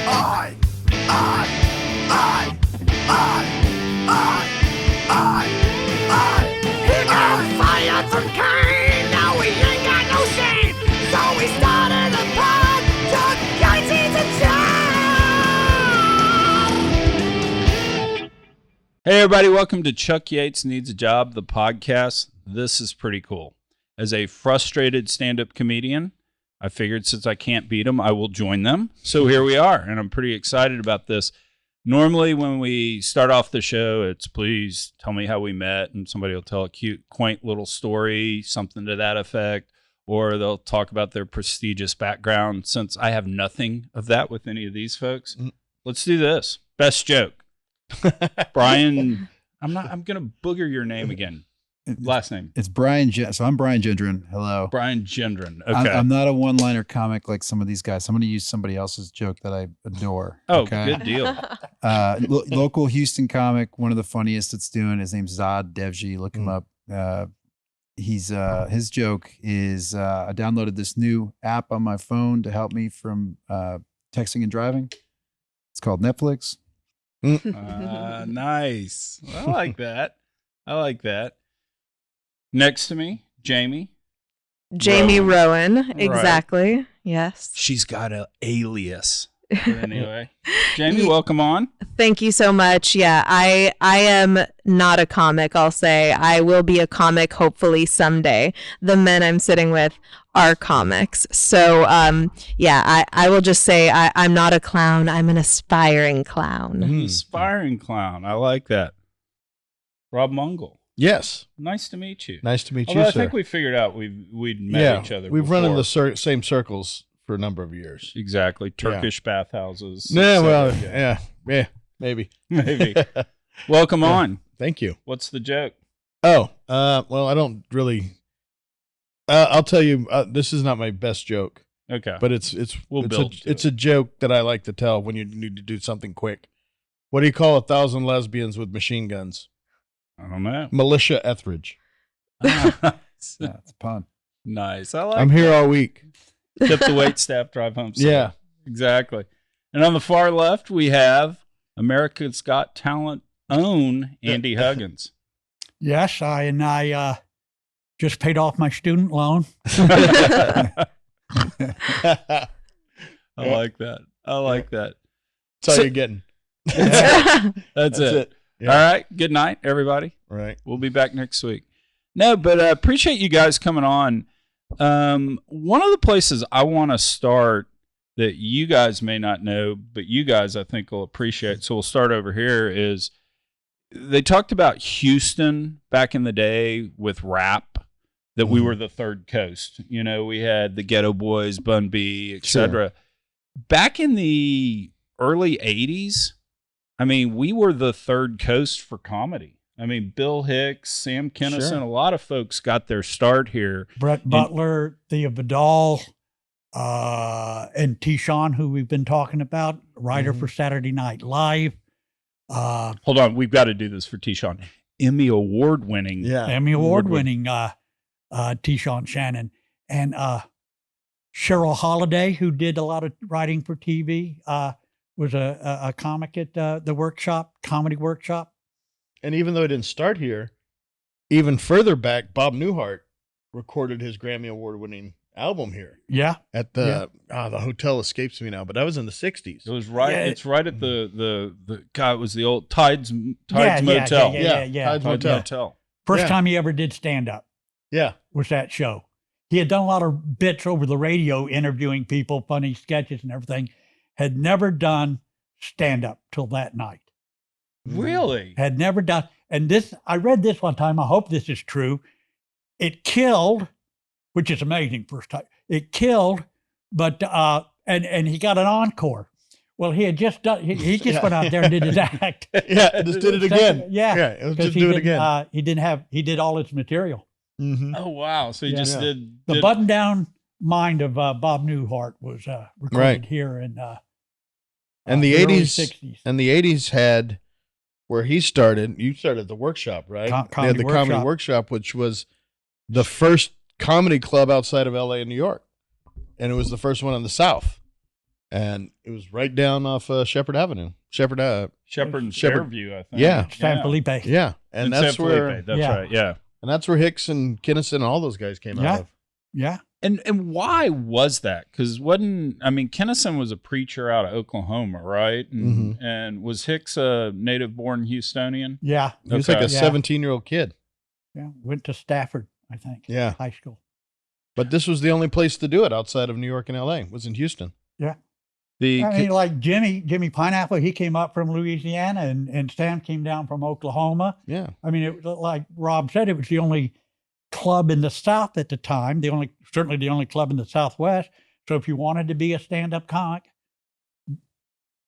I, he got fired from Kane. Now we ain't got no shame. So we started a pod. Chuck Yates needs a job. Hey everybody, welcome to Chuck Yates Needs a Job, the podcast. This is pretty cool. As a frustrated stand-up comedian, I figured since I can't beat them, I will join them. So here we are, and I'm pretty excited about this. Normally, when we start off the show, it's please tell me how we met, and somebody will tell a cute, quaint little story, something to that effect, or they'll talk about their prestigious background. Since I have nothing of that with any of these folks, let's do this. Best joke. Brian, I'm going to booger your name again. Last name. It's Brian. So I'm Brian Gendron. Hello. Brian Gendron. Okay. I'm not a one-liner comic like some of these guys. I'm going to use somebody else's joke that I adore. Oh, okay? good deal. Local Houston comic, one of the funniest that's doing. His name's Zod Devji. Look him up. His joke is I downloaded this new app on my phone to help me from texting and driving. It's called Netflix. Nice. I like that. I like that. Next to me, Jamie Rowan. Exactly. Right. Yes. She's got an alias. But anyway, Jamie, welcome on. Thank you so much. Yeah, I am not a comic, I'll say. I will be a comic hopefully someday. The men I'm sitting with are comics. So, I will just say I'm not a clown. I'm an aspiring clown. Aspiring clown. I like that. Rob Mungle. Yes. Nice to meet you. Nice to meet Although you, I sir. think we figured out we'd met each other We've before. run in the same circles for a number of years. Exactly. Turkish bathhouses. Yeah, well, yeah, maybe. Maybe. Welcome on. Thank you. What's the joke? Oh, well, I don't really. I'll tell you, this is not my best joke. Okay. But it's a joke that I like to tell when you need to do something quick. What do you call 1,000 lesbians with machine guns? I don't know. Militia Etheridge. That's a pun. Nice. I like I'm here all week. Tip the wait staff, drive home safe. Yeah. Exactly. And on the far left, we have America's Got Talent own Andy Huggins. Yes, I just paid off my student loan. I like that. I like that. That's all you're getting. That's it. Yeah. All right. Good night, everybody. Right. We'll be back next week. No, but appreciate you guys coming on. One of the places I want to start that you guys may not know, but you guys I think will appreciate, so we'll start over here, is they talked about Houston back in the day with rap, that we were the third coast. You know, we had the Ghetto Boys, Bun B, etc. Sure. Back in the early 80s, I mean, we were the third coast for comedy. I mean, Bill Hicks, Sam Kinison, a lot of folks got their start here. Brett Butler, Thea Vidal, and T-Shawn, who we've been talking about, writer for Saturday Night Live. Hold on, we've got to do this for T-Shawn. Emmy Award-winning. T-Shawn Shannon. And Cheryl Holiday, who did a lot of writing for TV, was a comic at the comedy workshop. And even though it didn't start here, even further back, Bob Newhart recorded his Grammy Award-winning album here. Yeah. At the hotel escapes me now, but that was in the 60s. It was right. Yeah. It's right at the God. It was the old Tides Motel. Yeah. Tides Motel. First time he ever did stand up. Yeah. Was that show. He had done a lot of bits over the radio, interviewing people, funny sketches and everything. Had never done stand up till that night. Really? Had never done. And this, I read this one time. I hope this is true. It killed, which is amazing. First time it killed, but and he got an encore. Well, he had just done. He just went out there and did his act. Just did it again. Yeah, just do it again. He did all his material. Mm-hmm. Oh wow! So he just did the button down mind of Bob Newhart was recorded here in and the early 80s. And the 80s had where he started. You started at the workshop, right? They had the Comedy Workshop, which was the first comedy club outside of LA and New York, and it was the first one in the South. And it was right down off Shepherd Avenue. Shepherd and Fairview, I think. Yeah. San Felipe. Yeah. And that's San where Felipe. That's right. Yeah. And that's where Hicks and Kinnison and all those guys came out of. Yeah. And why was that? Because Kinnison was a preacher out of Oklahoma, right? And was Hicks a native-born Houstonian? Yeah. He was like a 17-year-old kid. Yeah. Went to Stafford, I think. Yeah. High school. But this was the only place to do it outside of New York and L.A. was in Houston. Yeah. Like Jimmy Pineapple, he came up from Louisiana, and Sam came down from Oklahoma. Yeah. I mean, it was, like Rob said, it was the only club in the South at the time, certainly the only club in the Southwest. So if you wanted to be a stand-up comic,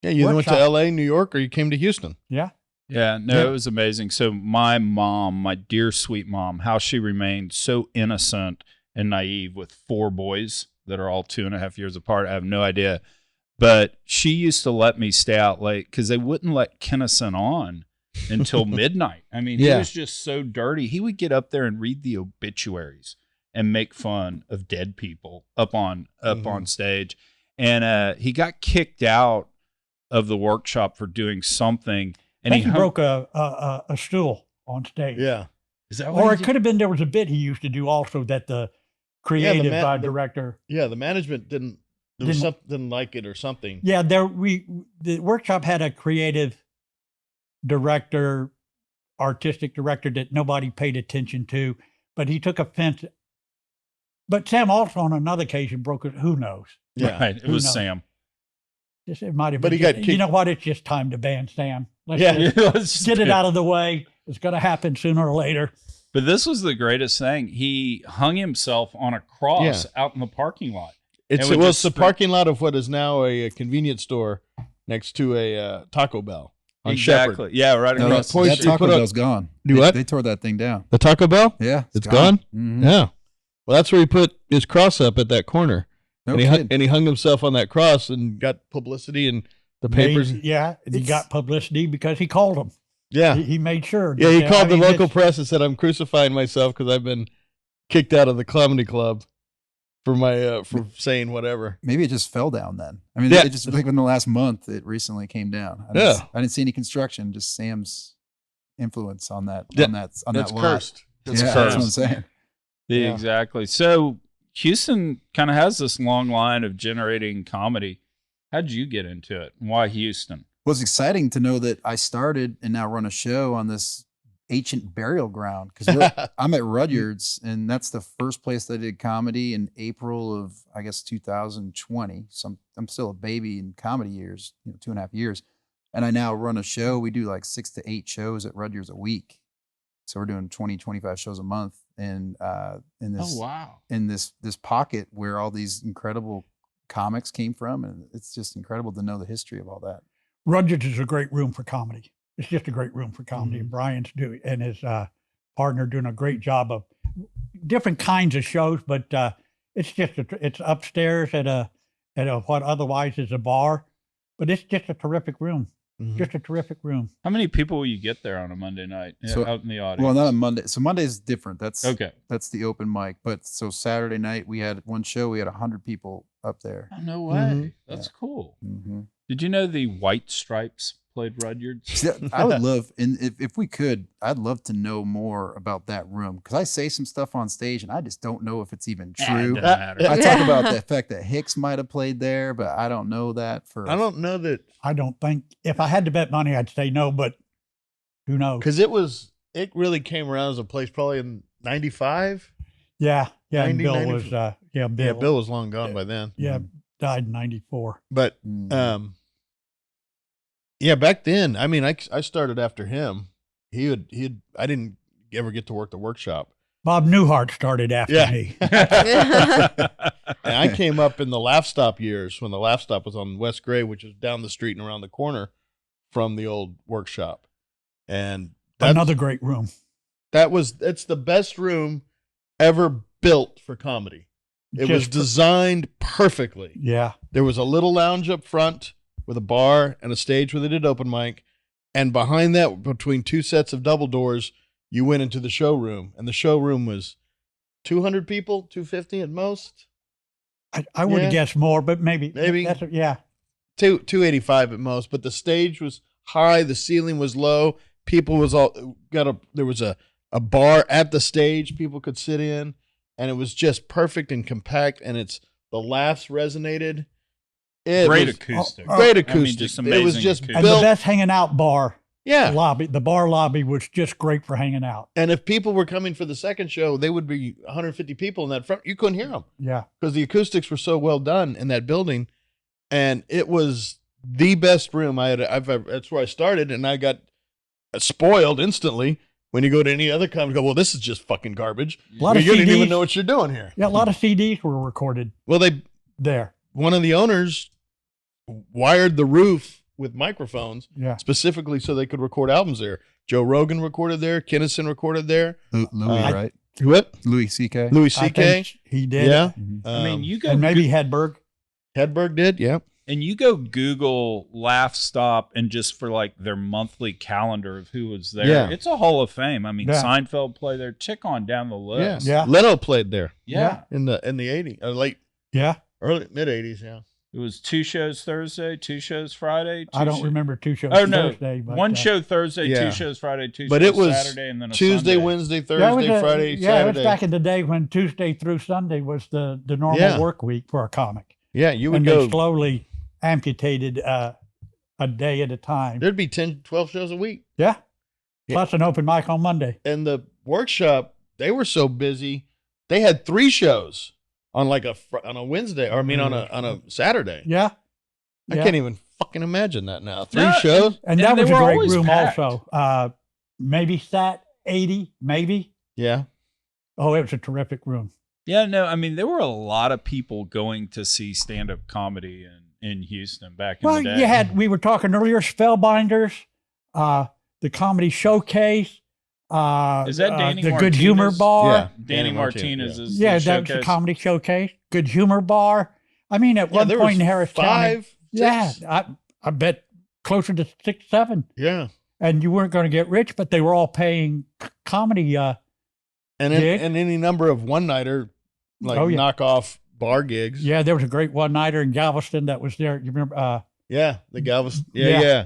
yeah, you went to L.A., New York, or you came to Houston. Yeah. Yeah, no, it was amazing. So my mom, my dear sweet mom, how she remained so innocent and naive with 4 boys that are all 2.5 years apart, I have no idea. But she used to let me stay out late because they wouldn't let Kinnison on until midnight. I mean, he was just so dirty. He would get up there and read the obituaries and make fun of dead people up on stage. And he got kicked out of the workshop for doing something. And he broke a stool on stage. Yeah. Is that what or it could have been there was a bit he used to do also that the creative director. The management didn't like it or something. Yeah, the workshop had a creative director, artistic director that nobody paid attention to, but he took offense. But Sam also on another occasion broke it. Who knows? Yeah, right. It was Sam. It might have been. But he got kicked. You know what? It's just time to ban Sam. Let's get it out of the way. It's going to happen sooner or later. But this was the greatest thing. He hung himself on a cross out in the parking lot. It's the parking lot of what is now a convenience store next to a Taco Bell on exactly. Shepherd. Yeah, right across. That Taco Bell's gone. They tore that thing down. The Taco Bell? Yeah, it's gone. Mm-hmm. Yeah. Well, that's where he put his cross up at that corner. And he hung himself on that cross and got publicity in the papers. He got publicity because he called them. Yeah. He made sure. Yeah, he called the local press and said, "I'm crucifying myself because I've been kicked out of the comedy club for my for saying whatever." Maybe it just fell down then. I mean, it just like in the last month, it recently came down. I didn't see any construction, just Sam's influence on that. That's lot. Cursed. That's what I'm saying. Yeah, exactly. So Houston kind of has this long line of generating comedy. How'd you get into it? Why Houston? Well, it's exciting to know that I started and now run a show on this ancient burial ground because I'm at Rudyard's, and that's the first place that I did comedy in April of, I guess, 2020. So I'm still a baby in comedy years, 2.5 years. And I now run a show. We do like 6 to 8 shows at Rudyard's a week. So we're doing 20, 25 shows a month. And in this pocket where all these incredible comics came from. And it's just incredible to know the history of all that. Rudyard's is a great room for comedy. It's just a great room for comedy. And Brian's and his partner doing a great job of different kinds of shows, but it's just it's upstairs at a what otherwise is a bar, but it's just a terrific room. Just a terrific room. How many people will you get there on a Monday night out in the audience? Well, not a Monday. So Monday's different. That's okay. That's the open mic. But so Saturday night we had one show. We had 100 people up there. Oh, no way. That's cool. Did you know the White Stripes played Rudyard's? I would love, and if we could, I'd love to know more about that room because I say some stuff on stage and I just don't know if it's even true. I talk about the fact that Hicks might have played there, but I don't know that. I don't know that. I don't think, if I had to bet money, I'd say no, but who knows? Because it really came around as a place probably in 95. Yeah. And 90, Bill 90, was, Bill was long gone by then. Yeah. Died in 94. But, back then, I mean, I started after him. I didn't ever get to work the workshop. Bob Newhart started after me. And I came up in the Laff Stop years when the Laff Stop was on West Gray, which is down the street and around the corner from the old workshop. And another great room. It's the best room ever built for comedy. It was designed perfectly. Yeah. There was a little lounge up front with a bar and a stage where they did open mic. And behind that, between 2 sets of double doors, you went into the showroom. And the showroom was 200 people, 250 at most. I would have guessed more, but maybe. Maybe. 285 at most, but the stage was high, the ceiling was low. People was there was a bar at the stage people could sit in, and it was just perfect and compact, and the laughs resonated. Great acoustic. Great acoustic. I mean, just amazing it was just acoustic. And the built. best hanging out bar. Yeah. The bar lobby was just great for hanging out. And if people were coming for the second show, they would be 150 people in that front. You couldn't hear them. Yeah. Because the acoustics were so well done in that building. And it was the best room that's where I started. And I got spoiled instantly when you go to any other company. Go, well, this is just fucking garbage. A lot of You didn't CDs. even know what you're doing here. Yeah, a lot of CDs were recorded Well, there. one of the owners wired the roof with microphones Yeah. specifically so they could record albums there. Joe Rogan recorded there. Kinnison recorded there. Louis, right? What? Louis C.K. Louis I C.K. think he did. Yeah. I mean, you go And maybe Hedberg. Hedberg did. Yeah. and you go Google Laff Stop and just for like their monthly calendar of who was there. Yeah. It's a Hall of Fame. I mean, Yeah. Seinfeld played there. Check on down the list. Yeah. Leno played there Yeah. in the 80s, Yeah. early mid 80s. Yeah. It was 2 shows Thursday, 2 shows Friday. I don't remember 2 shows Oh no, Thursday. But, one show Thursday, yeah. 2 shows Friday, 2 But shows it was Saturday, and then a Tuesday, Sunday. Wednesday, Yeah, it was Thursday, Friday, yeah, Saturday. it was back in the day when Tuesday through Sunday was the normal Yeah. work week for a comic. Yeah, you would And go. they slowly amputated a day at a time. There'd be 10, 12 shows a week. Yeah. Yeah. Plus an open mic on Monday. And the workshop, they were so busy, they had 3 shows on on a Wednesday, or I mean on a Saturday. Yeah. I Yeah. can't even fucking imagine that now. 3 No, shows. And And that they was a were great always room packed. also. Maybe sat 80, maybe. Yeah. Oh, it was a terrific room. Yeah, no, I mean there were a lot of people going to see stand-up comedy in Houston back in Well, the day. you had, we were talking earlier, Spellbinders, the Comedy Showcase, Is that Danny the Good Martinez? Humor Bar. Yeah. Danny Martinez yeah. is Yeah, the that was showcase. the Comedy Showcase. Good Humor Bar. I mean, at one there point was in Harris County. 5, Yeah, 6. I bet closer to 6, 7. Yeah. And you weren't going to get rich, but they were all paying comedy. And Gig? and any number of one-nighter, Oh, yeah. knockoff bar gigs. Yeah, there was a great one-nighter in Galveston that was there. You remember? Yeah, the Galveston. Yeah. Yeah.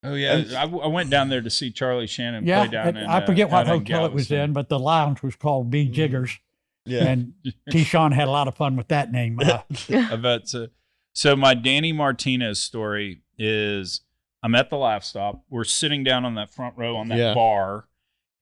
Oh yeah, I went down there to see Charlie Shannon Yeah, play down and in. I forget what out in hotel it was Galveston. in, but the lounge was called B. Jiggers. Yeah. And Keyshawn had a lot of fun with that name. I bet so. So my Danny Martinez story is I'm at the Laff Stop. We're sitting down on that front row on that Yeah. bar,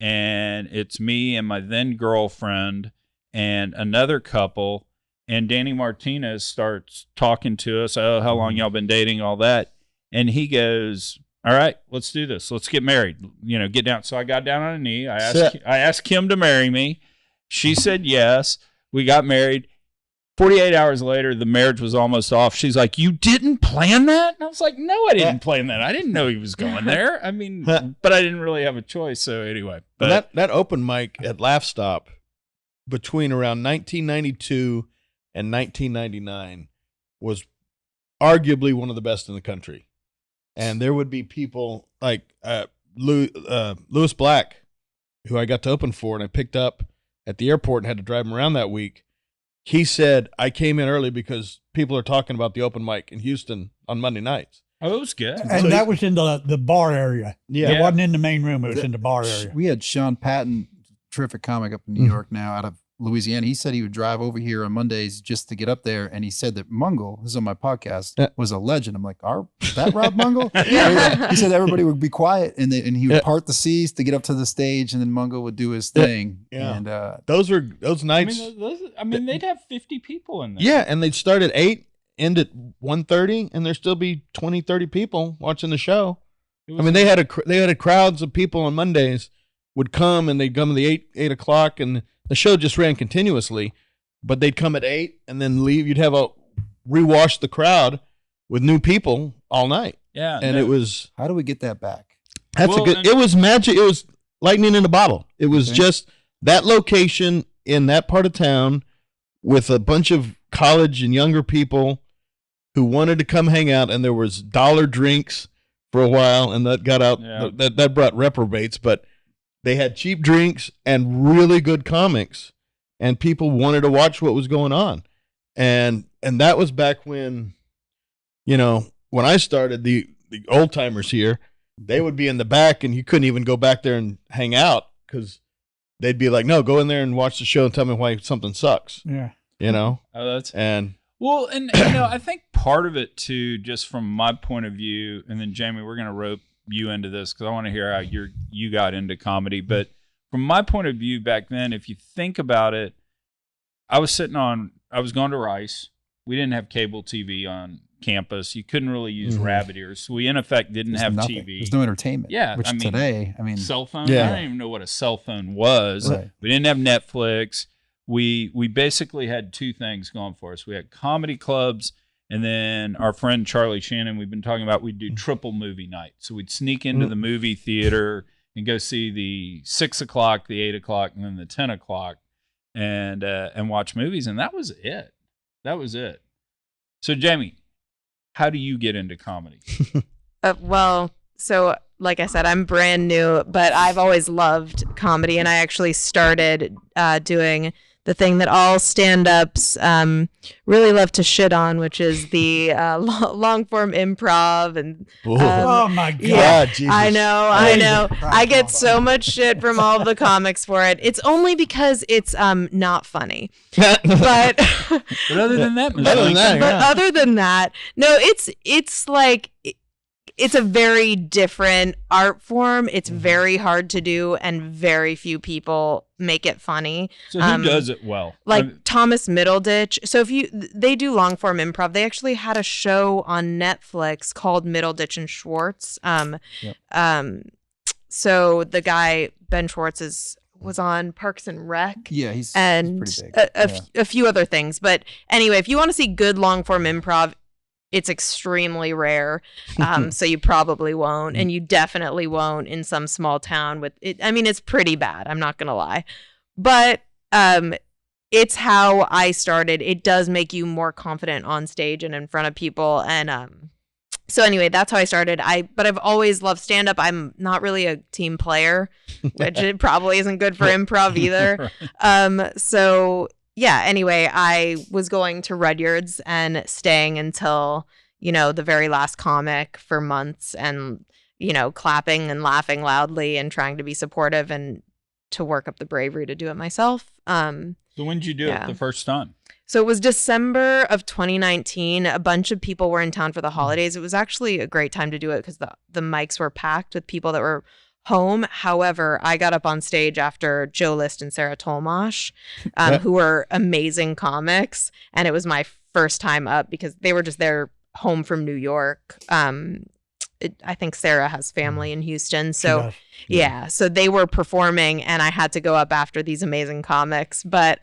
and it's me and my then girlfriend and another couple. And Danny Martinez starts talking to us. Oh, how long y'all been dating? All that. And he goes, "All right, let's do this. Let's get married. You know, get down." So I got down on a knee. I asked Kim to marry me. She said yes. We got married. 48 hours later, the marriage was almost off. She's like, "You didn't plan that?" And I was like, "No, I didn't plan that. I didn't know he was going there. I mean, but I didn't really have a choice." So anyway, but But that open mic at Laff Stop between around 1992 and 1999 was arguably one of the best in the country. And there would be people like Lewis Black, who I got to open for, and I picked up at the airport and had to drive him around that week. He said, "I came in early because people are talking about the open mic in Houston on Monday nights." oh, it was good. And So that was in the bar area. Yeah. It wasn't in the main room. It was in the bar area. We had Sean Patton, terrific comic up in New York now, out of Louisiana. He said he would drive over here on Mondays just to get up there, and he said that Mungle, this is on my podcast, was a legend. I'm like, is that Rob Mungle? He said everybody would be quiet, and he would part the seas to get up to the stage, and then Mungle would do his thing. Yeah. And Those I nights. mean, they'd have 50 people in there. Yeah, and they'd start at 8, end at 1:30, and there'd still be 20, 30 people watching the show. I mean, they had crowds of people on Mondays would come, and they'd come at the 8 o'clock, and the show just ran continuously. But they'd come at 8 and then leave. You'd have rewash the crowd with new people all night, yeah, and it was how do we get that back? it was magic. It was lightning in a bottle. It was Okay. just that location in that part of town with a bunch of college and younger people who wanted to come hang out, and there was dollar drinks for a while, and that got out. Yeah. That brought reprobates, but they had cheap drinks and really good comics, and people wanted to watch what was going on. And that was back when, when I started, the old timers here, they would be in the back, and you couldn't even go back there and hang out because they'd be like, "No, go in there and watch the show and tell me why something sucks." Yeah. You know. Oh, that's and well, and you know, I think part of it too, just from my point of view, and then Jamie, we're gonna rope you into this because I want to hear how you got into comedy. But from my point of view back then, if you think about it, I was going to Rice. We didn't have cable TV on campus. You couldn't really use rabbit ears. So we in effect didn't have nothing. TV. There's no entertainment. Yeah. Which I mean, today, I mean, cell phone. Yeah. I don't even know what a cell phone was. Right. We didn't have Netflix. We basically had two things going for us. We had comedy clubs, and then our friend Charlie Shannon, we've been talking about, we'd do triple movie night. So we'd sneak into the movie theater and go see the 6 o'clock, the 8 o'clock, and then the 10 o'clock and watch movies. And that was it. That was it. So Jamie, how do you get into comedy? Well, so like I said, I'm brand new, but I've always loved comedy, and I actually started doing the thing that all stand-ups really love to shit on, which is the long-form improv. And Oh my God. yeah, Jesus. I know. I get so much shit from all of the comics for it. It's only because it's not funny. But But other than that, Ms. Other than that, Lincoln, but yeah. other than that, no, it's like it's a very different art form. It's very hard to do, and very few people make it funny. so who does it well? Like Thomas Middleditch. So they do long form improv. They actually had a show on Netflix called Middleditch and Schwartz. So the guy Ben Schwartz was on Parks and Rec. yeah, he's And pretty big. a few other things. But anyway, if you want to see good long form improv, it's extremely rare. So you probably won't. And you definitely won't in some small town with it. I mean, it's pretty bad. I'm not going to lie. But it's how I started. It does make you more confident on stage and in front of people. And so anyway, that's how I started. But I've always loved stand up. I'm not really a team player, which it probably isn't good for improv either. So yeah, anyway, I was going to Rudyard's and staying until, the very last comic for months, and, clapping and laughing loudly and trying to be supportive and to work up the bravery to do it myself. So when did you do it the first time? So it was December of 2019. A bunch of people were in town for the holidays. It was actually a great time to do it because the mics were packed with people that were home. However, I got up on stage after Joe List and Sarah Tolmash, who were amazing comics. And it was my first time up because they were just there home from New York. I think Sarah has family in Houston. So yeah, so they were performing and I had to go up after these amazing comics. But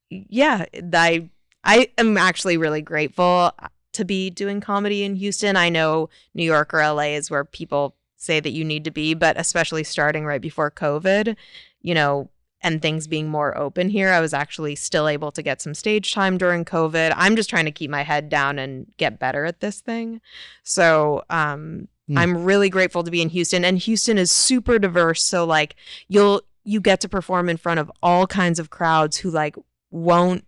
yeah, I am actually really grateful to be doing comedy in Houston. I know New York or LA is where people say that you need to be, but especially starting right before COVID, and things being more open here, I was actually still able to get some stage time during COVID. I'm just trying to keep my head down and get better at this thing. So I'm really grateful to be in Houston, and Houston is super diverse. So like you get to perform in front of all kinds of crowds who like won't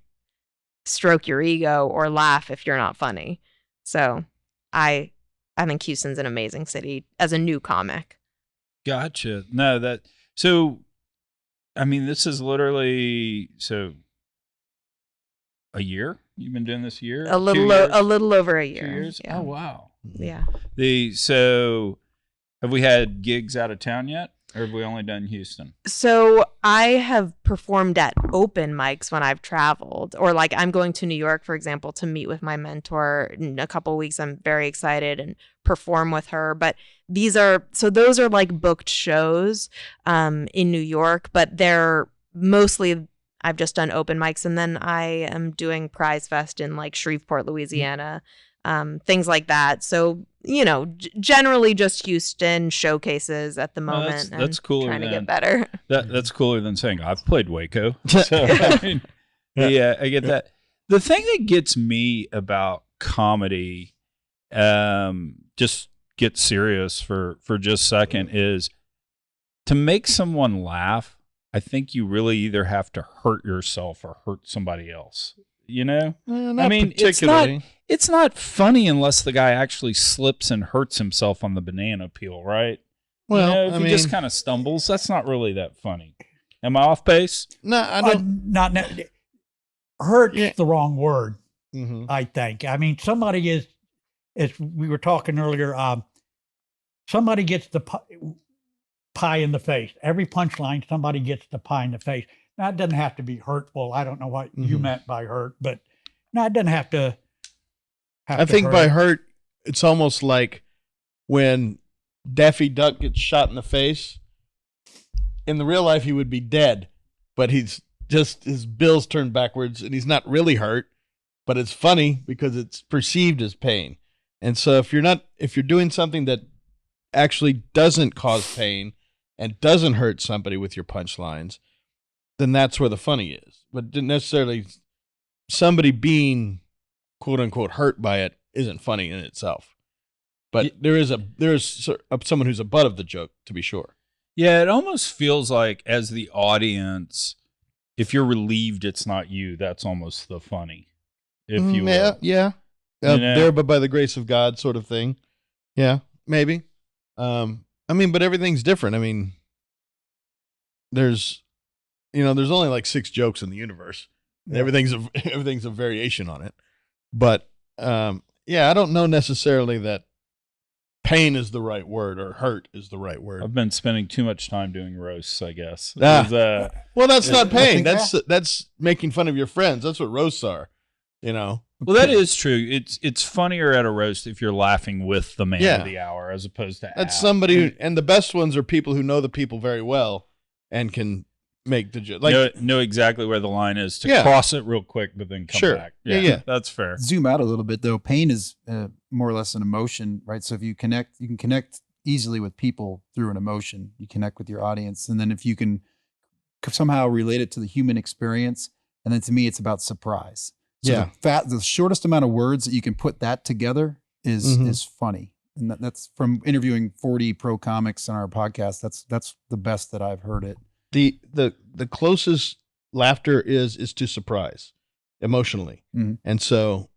stroke your ego or laugh if you're not funny. So I think Houston's an amazing city as a new comic. Gotcha. No, I mean, this is literally, a year? You've been doing this a year? A little over a year. 2 years? Yeah. Oh, wow. Yeah. So have we had gigs out of town yet? Or have we only done Houston? So I have performed at open mics when I've traveled, or like I'm going to New York, for example, to meet with my mentor in a couple of weeks. I'm very excited and perform with her. But those are like booked shows in New York, but they're mostly, I've just done open mics. And then I am doing Prize Fest in like Shreveport, Louisiana, things like that. So, generally just Houston showcases at the moment. That's cooler. Trying to get better. That's cooler than saying I've played Waco. So, I mean, yeah, I get that. The thing that gets me about comedy, just get serious for just a second, is to make someone laugh. I think you really either have to hurt yourself or hurt somebody else. Not I mean, particularly. it's not funny unless the guy actually slips and hurts himself on the banana peel, right? Well, if he just kind of stumbles, that's not really that funny. Am I off base? No, I don't. Hurt's the wrong word, Mhm. I think. I mean, somebody is, as we were talking earlier, somebody gets the pie in the face. Every punchline, somebody gets the pie in the face. Now, it doesn't have to be hurtful. I don't know what you meant by hurt, but no, it doesn't have to. I think by hurt, it's almost like when Daffy Duck gets shot in the face. In the real life, he would be dead, but he's just, his bill's turned backwards and he's not really hurt, but it's funny because it's perceived as pain. And so if you're doing something that actually doesn't cause pain and doesn't hurt somebody with your punchlines, then that's where the funny is. But necessarily somebody being quote unquote hurt by it isn't funny in itself. But there is someone who's a butt of the joke, to be sure. Yeah, it almost feels like as the audience, if you're relieved it's not you, that's almost the funny, if you will. Yeah. There, but by the grace of God sort of thing. Yeah, maybe. But everything's different. I mean, there's only like 6 jokes in the universe. Yeah. Everything's a variation on it. But I don't know necessarily that pain is the right word or hurt is the right word. I've been spending too much time doing roasts, I guess. Well, that's not pain. That's making fun of your friends. That's what roasts are, Well, that is true. It's funnier at a roast if you're laughing with the man of the hour as opposed to that's somebody and the best ones are people who know the people very well and can make the joke. Like know exactly where the line is to cross it real quick, but then come back. Yeah, that's fair. Zoom out a little bit though. Pain is more or less an emotion, right? So if you can connect easily with people through an emotion. You connect with your audience, and then if you can somehow relate it to the human experience, and then to me, it's about surprise. So the shortest amount of words that you can put that together is funny, and that's from interviewing 40 pro comics on our podcast. That's the best that I've heard it. The closest laughter is to surprise emotionally. And so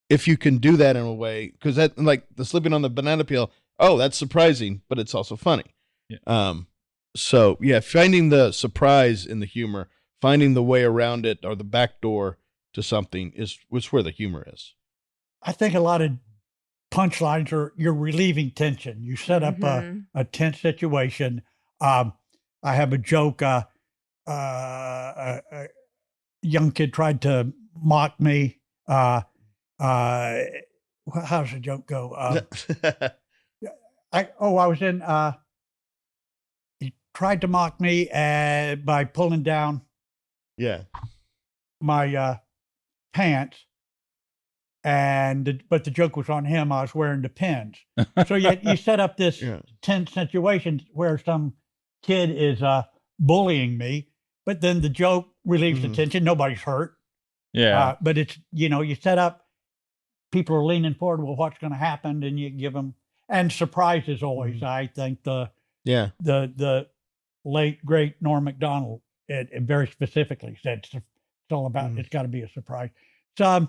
if you can do that in a way, because that, like the slipping on the banana peel, that's surprising, but it's also funny. Finding the surprise in the humor, finding the way around it or the back door to something is where the humor is. I think a lot of punchlines you're relieving tension. You set up a tense situation. I have a joke. A young kid tried to mock me. How does the joke go? I was in. He tried to mock me by pulling down. My pants, but the joke was on him. I was wearing the pins. So you set up this tense situation where some kid is bullying me, but then the joke relieves the tension. Nobody's hurt. But it's, you set up, people are leaning forward, well, what's going to happen? And you give them, and surprise is always, I think the late, great Norm Macdonald, it very specifically said it's all about, it's got to be a surprise. So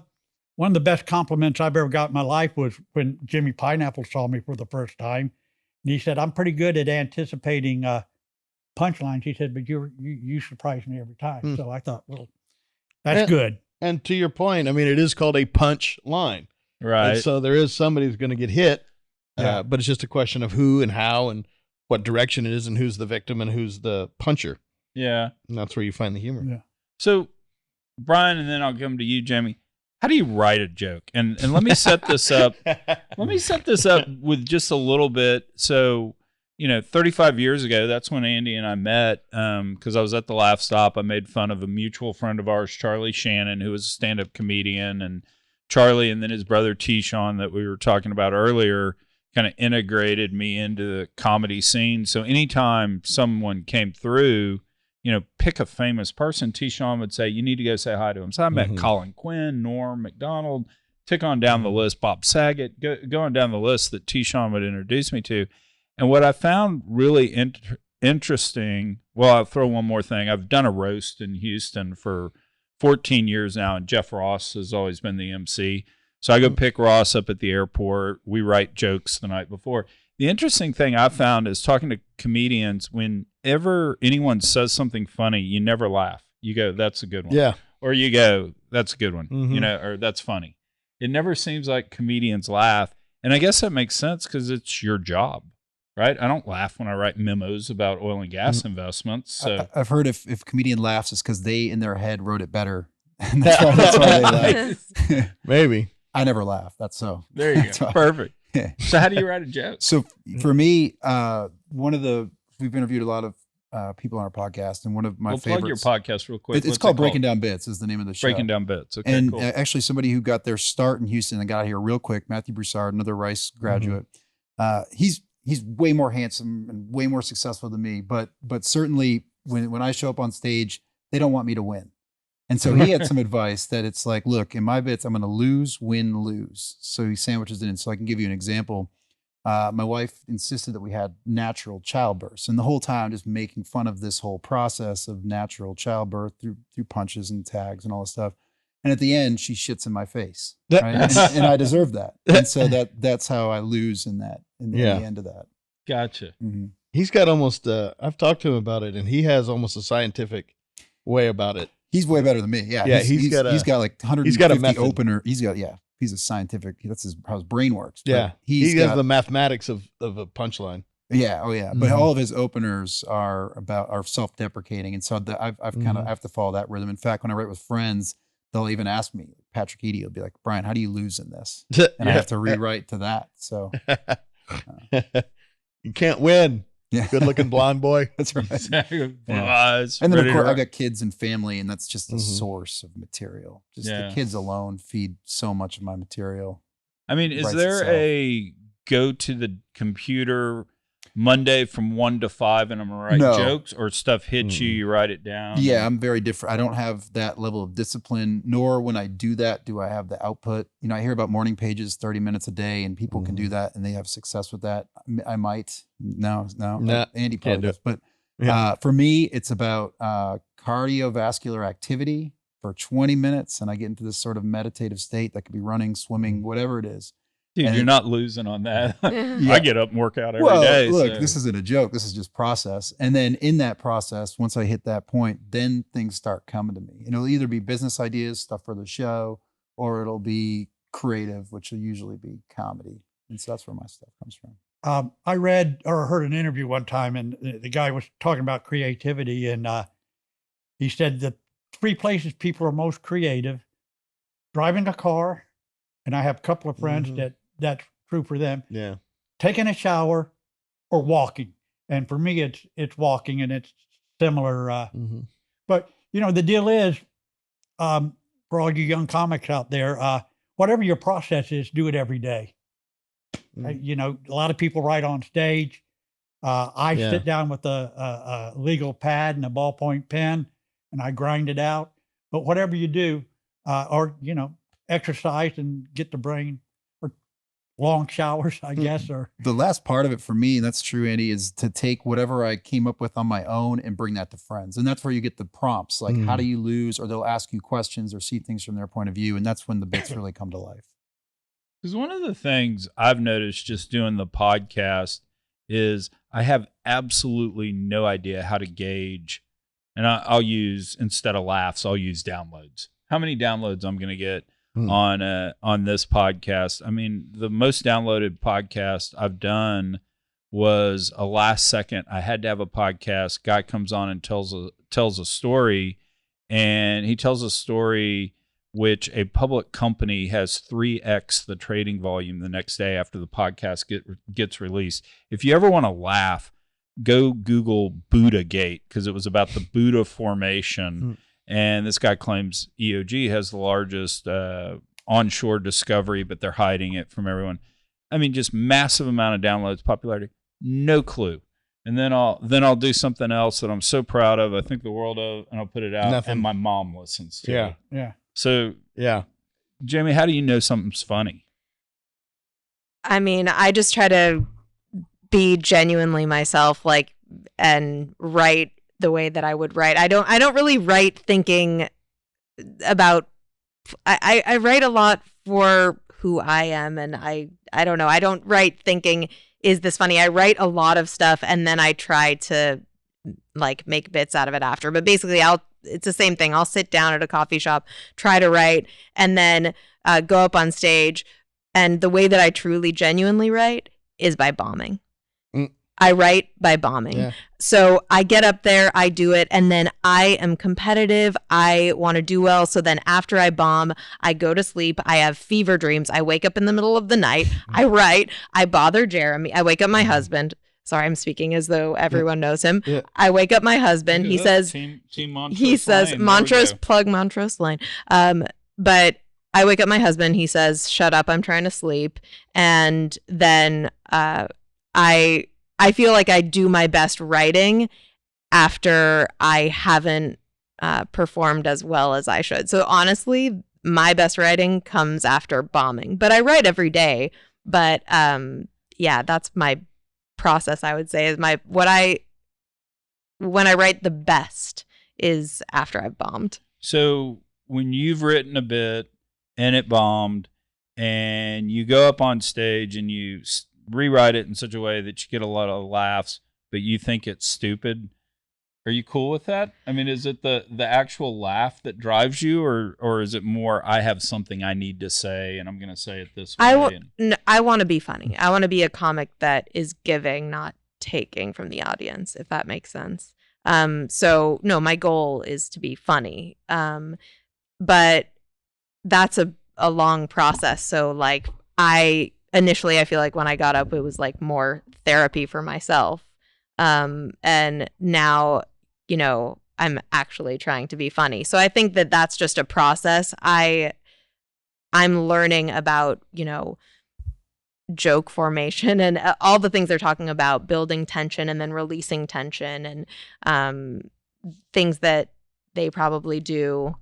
one of the best compliments I've ever got in my life was when Jimmy Pineapple saw me for the first time. And he said, I'm pretty good at anticipating punchlines. He said, but you surprise me every time. So I thought, well, that's good. And to your point, I mean, it is called a punch line. Right. And so there is somebody who's going to get hit, but it's just a question of who and how and what direction it is and who's the victim and who's the puncher. Yeah. And that's where you find the humor. Yeah. So, Brian, and then I'll come to you, Jamie. How do you write a joke? And let me set this up. Let me set this up with just a little bit. So, 35 years ago, that's when Andy and I met, because I was at the Laff stop. I made fun of a mutual friend of ours, Charlie Shannon, who was a stand-up comedian. And Charlie and then his brother T-Shawn that we were talking about earlier kind of integrated me into the comedy scene. So anytime someone came through, pick a famous person, T-Shawn would say, you need to go say hi to him. So I met Colin Quinn, Norm Macdonald, tick on down the list, Bob Saget, going down the list that T-Shawn would introduce me to. And what I found really interesting, well, I'll throw one more thing. I've done a roast in Houston for 14 years now, and Jeff Ross has always been the MC. So I go pick Ross up at the airport. We write jokes the night before. The interesting thing I found is talking to comedians, whenever anyone says something funny, you never laugh. You go, that's a good one. Yeah. Or you go, that's a good one. Mhm. Or that's funny. It never seems like comedians laugh. And I guess that makes sense because it's your job, right? I don't laugh when I write memos about oil and gas investments. So I've heard if comedian laughs, it's because they in their head wrote it better. And that's why they laugh. Maybe. I never laugh. That's so. there you That's go. why. Perfect. Yeah. So how do you write a joke? So for me, we've interviewed a lot of people on our podcast, and one of my We'll plug favorites. your podcast real quick. It's What's called it Breaking Down Bits is the name of the show. Breaking Down Bits. Okay, And cool. actually, somebody who got their start in Houston and got here real quick, Matthew Broussard, another Rice graduate. He's way more handsome and way more successful than me. But certainly when I show up on stage, they don't want me to win. And so he had some advice that it's like, look, in my bits, I'm going to lose, win, lose. So he sandwiches it in. So I can give you an example. My wife insisted that we had natural childbirth, and the whole time just making fun of this whole process of natural childbirth through punches and tags and all this stuff. And at the end, she shits in my face, right? and I deserve that. And so that's how I lose in the end of that. Gotcha. Mm-hmm. He's got almost, I've talked to him about it, and he has almost a scientific way about it. He's way better than me. Yeah. Yeah, he's got like 150 he's got a method. opener. He's a scientific, that's how his brain works. But Yeah. He has the mathematics of a punchline. Yeah. Oh yeah. But all of his openers are self-deprecating. And so I've kind of have to follow that rhythm. In fact, when I write with friends, they'll even ask me, Patrick Eady will be like, Brian, how do you lose in this? And I have to rewrite to that. So you can't win. yeah. Good looking blonde boy. That's right. Eyes, And then of ready to course rock. I've got kids and family, and that's just a source of material. Just Yeah. the kids alone feed so much of my material. I mean, is writes there itself. a go to the computer Monday from 1 to 5 and I'm going to write No. jokes, or stuff hits you, you write it down? Yeah, I'm very different. I don't have that level of discipline, nor when I do that, do I have the output. You know, I hear about morning pages, 30 minutes a day, and people can do that and they have success with that. I might. No. Nah, Andy can't probably do does. But Yeah. for me, it's about cardiovascular activity for 20 minutes. And I get into this sort of meditative state that could be running, swimming, whatever it is. Dude, And you're not losing on that. Yeah. I get up and work out every day. Look, so- this isn't a joke. This is just process. And then in that process, once I hit that point, then things start coming to me. And it'll either be business ideas, stuff for the show, or it'll be creative, which will usually be comedy. And so that's where my stuff comes from. I read or heard an interview one time, and the guy was talking about creativity, and he said the 3 places people are most creative: driving a car, and I have a couple of friends that's true for them. Yeah. Taking a shower, or walking. And for me, it's walking, and it's similar. But you know, the deal is, for all you young comics out there, whatever your process is, do it every day. You know, a lot of people write on stage. I sit down with a legal pad and a ballpoint pen, and I grind it out. But whatever you do, or, you know, exercise and get the brain, or long showers, I guess, or The last part of it for me, and that's true, Andy, is to take whatever I came up with on my own and bring that to friends. And that's where you get the prompts, like how do you lose, or they'll ask you questions or see things from their point of view. And that's when the bits really come to life. Because one of the things I've noticed just doing the podcast is I have absolutely no idea how to gauge, and I'll use, instead of laughs, I'll use downloads. How many downloads I'm going to get on this podcast? I mean, the most downloaded podcast I've done was a last second. I had to have a podcast. Guy comes on and tells a story, and he tells a story which a public company has 3x the trading volume the next day after the podcast gets released. If you ever want to laugh, go Google Buddha Gate, because it was about the Buddha formation. And this guy claims EOG has the largest onshore discovery, but they're hiding it from everyone. I mean, just massive amount of downloads, popularity, no clue. And then I'll do something else that I'm so proud of, I think the world of, and I'll put it out, Nothing. and my mom listens to it. yeah. So, Yeah. Jamie, how do you know something's funny? I mean, I just try to be genuinely myself, like, and write the way that I would write. I don't really write thinking about, I write a lot for who I am. And I don't know. I don't write thinking, is this funny? I write a lot of stuff and then I try to like make bits out of it after. But basically it's the same thing. I'll sit down at a coffee shop, try to write, and then go up on stage. And the way that I truly, genuinely write is by bombing. I write by bombing. Yeah. So I get up there, I do it, and then I am competitive. I want to do well. So then after I bomb, I go to sleep. I have fever dreams. I wake up in the middle of the night. I write. I bother Jeremy. I wake up my husband. Sorry, I'm speaking as though everyone knows him. Yeah. I wake up my husband. He says, team Montrose he says, Lane. Montrose, plug Montrose Lane. But I wake up my husband. He says, shut up, I'm trying to sleep. And then I feel like I do my best writing after I haven't performed as well as I should. So honestly, my best writing comes after bombing. But I write every day. But yeah, that's my process, I would say, is when I write the best is after I've bombed. So when you've written a bit and it bombed and you go up on stage and you rewrite it in such a way that you get a lot of laughs, but you think it's stupid, are you cool with that? I mean, is it the actual laugh that drives you, or is it more, I have something I need to say and I'm going to say it this way? I want to be funny. I want to be a comic that is giving, not taking from the audience, if that makes sense. So no, my goal is to be funny. But that's a long process. So like initially I feel like when I got up, it was like more therapy for myself. And now, I'm actually trying to be funny. So I think that that's just a process. I'm learning about, joke formation and all the things they're talking about, building tension and then releasing tension, and things that they probably do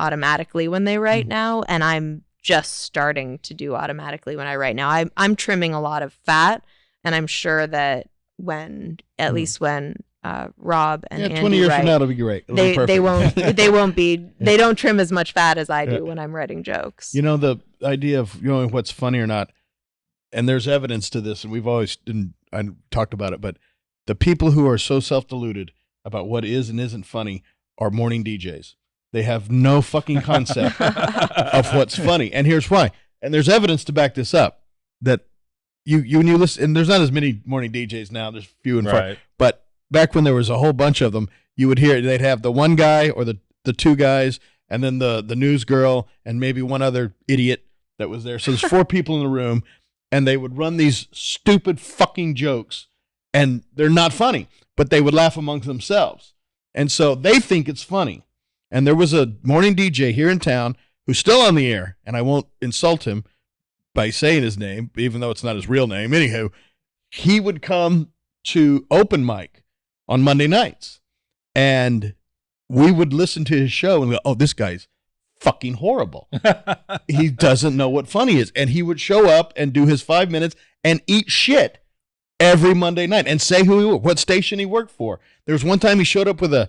automatically when they write now. And I'm just starting to do automatically when I write now. I'm trimming a lot of fat, and I'm sure that when Rob and Andy 20 years write, from now it'll be great. They don't trim as much fat as I do when I'm writing jokes. The idea of knowing what's funny or not, and there's evidence to this, and we've always I talked about it, but the people who are so self-deluded about what is and isn't funny are morning DJs. They have no fucking concept of what's funny. And here's why. And there's evidence to back this up, that when you listen, and there's not as many morning DJs now, there's few and far, but back when there was a whole bunch of them, you would hear, they'd have the one guy or the two guys, and then the news girl, and maybe one other idiot that was there. So there's 4 people in the room, and they would run these stupid fucking jokes, and they're not funny, but they would laugh amongst themselves. And so they think it's funny. And there was a morning DJ here in town who's still on the air, and I won't insult him by saying his name, even though it's not his real name. Anywho, he would come to open mic on Monday nights, and we would listen to his show and go, oh, this guy's fucking horrible. He doesn't know what funny is. And he would show up and do his 5 minutes and eat shit every Monday night and say who he was, what station he worked for. There was one time he showed up with a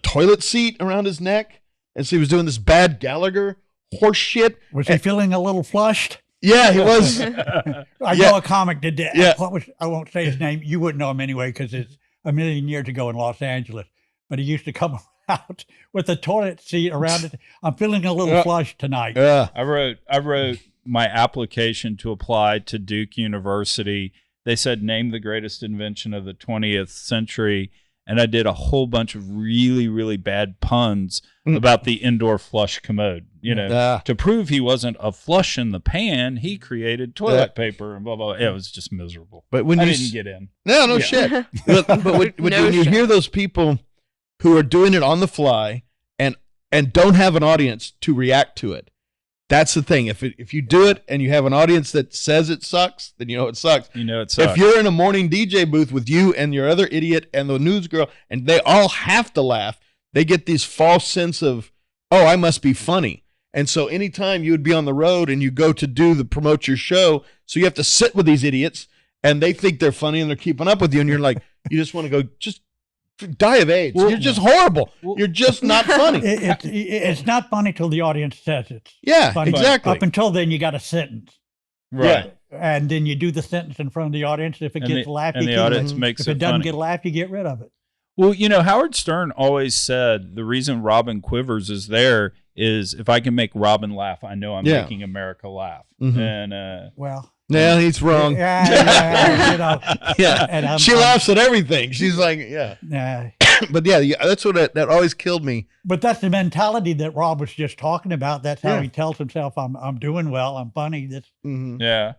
toilet seat around his neck, and so he was doing this bad Gallagher horse shit. Was he feeling a little flushed? Yeah, he was. I know a comic did that. Yeah. I won't say his name. You wouldn't know him anyway because it's a million years ago in Los Angeles. But he used to come out with a toilet seat around it. I'm feeling a little flushed tonight. Yeah. I wrote my application to apply to Duke University. They said, name the greatest invention of the 20th century. And I did a whole bunch of really, really bad puns about the indoor flush commode. To prove he wasn't a flush in the pan, he created toilet paper and blah, blah, blah. It was just miserable. But when I you didn't get in. No shit. But when you hear those people who are doing it on the fly and don't have an audience to react to it, that's the thing. If you do it and you have an audience that says it sucks, then you know it sucks. You know it sucks. If you're in a morning DJ booth with you and your other idiot and the news girl, and they all have to laugh, they get this false sense of, oh, I must be funny. And so anytime you would be on the road and you go to promote your show, so you have to sit with these idiots, and they think they're funny and they're keeping up with you, and you're like, you just want to go, just die of AIDS. Well, You're just horrible. You're just not funny. It's not funny till the audience says it's Yeah, funny. exactly. Up until then, you got a sentence. Right. And then you do the sentence in front of the audience. If it And gets a laugh, and you the keep audience it. makes If it it doesn't funny. get a laugh, you get rid of it. Well, Howard Stern always said the reason Robin Quivers is there is if I can make Robin laugh, I know I'm making America laugh. Mhm. And Well, Yeah, he's wrong. yeah. Yeah, And she laughs at everything. She's like, yeah. But yeah, that's what that always killed me. But that's the mentality that Rob was just talking about. That's how Yeah. he tells himself, "I'm doing well. I'm funny." That's yeah.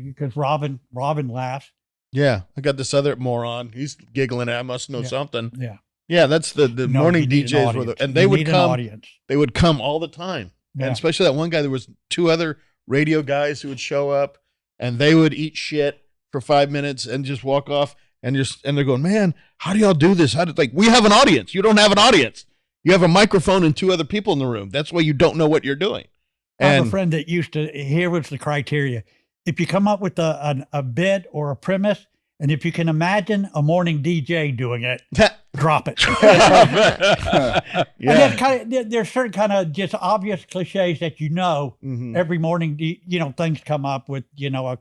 because Robin laughs. Yeah, I got this other moron. He's giggling. I must know Yeah. something. Yeah. Yeah, that's the No, morning you need an DJs were audience. and they You would need an come. audience. They would come all the time, Yeah. and especially that one guy. There was 2 other radio guys who would show up, and they would eat shit for 5 minutes and just walk off, and they're going, "Man, how do y'all do this? We have an audience. You don't have an audience. You have a microphone and 2 other people in the room. That's why you don't know what you're doing." I have And a friend that used to. Here was the criteria: if you come up with a bit or a premise, and if you can imagine a morning DJ doing it, drop it. yeah, And there's certain kind of just obvious cliches that Mhm. every morning. Things come up with a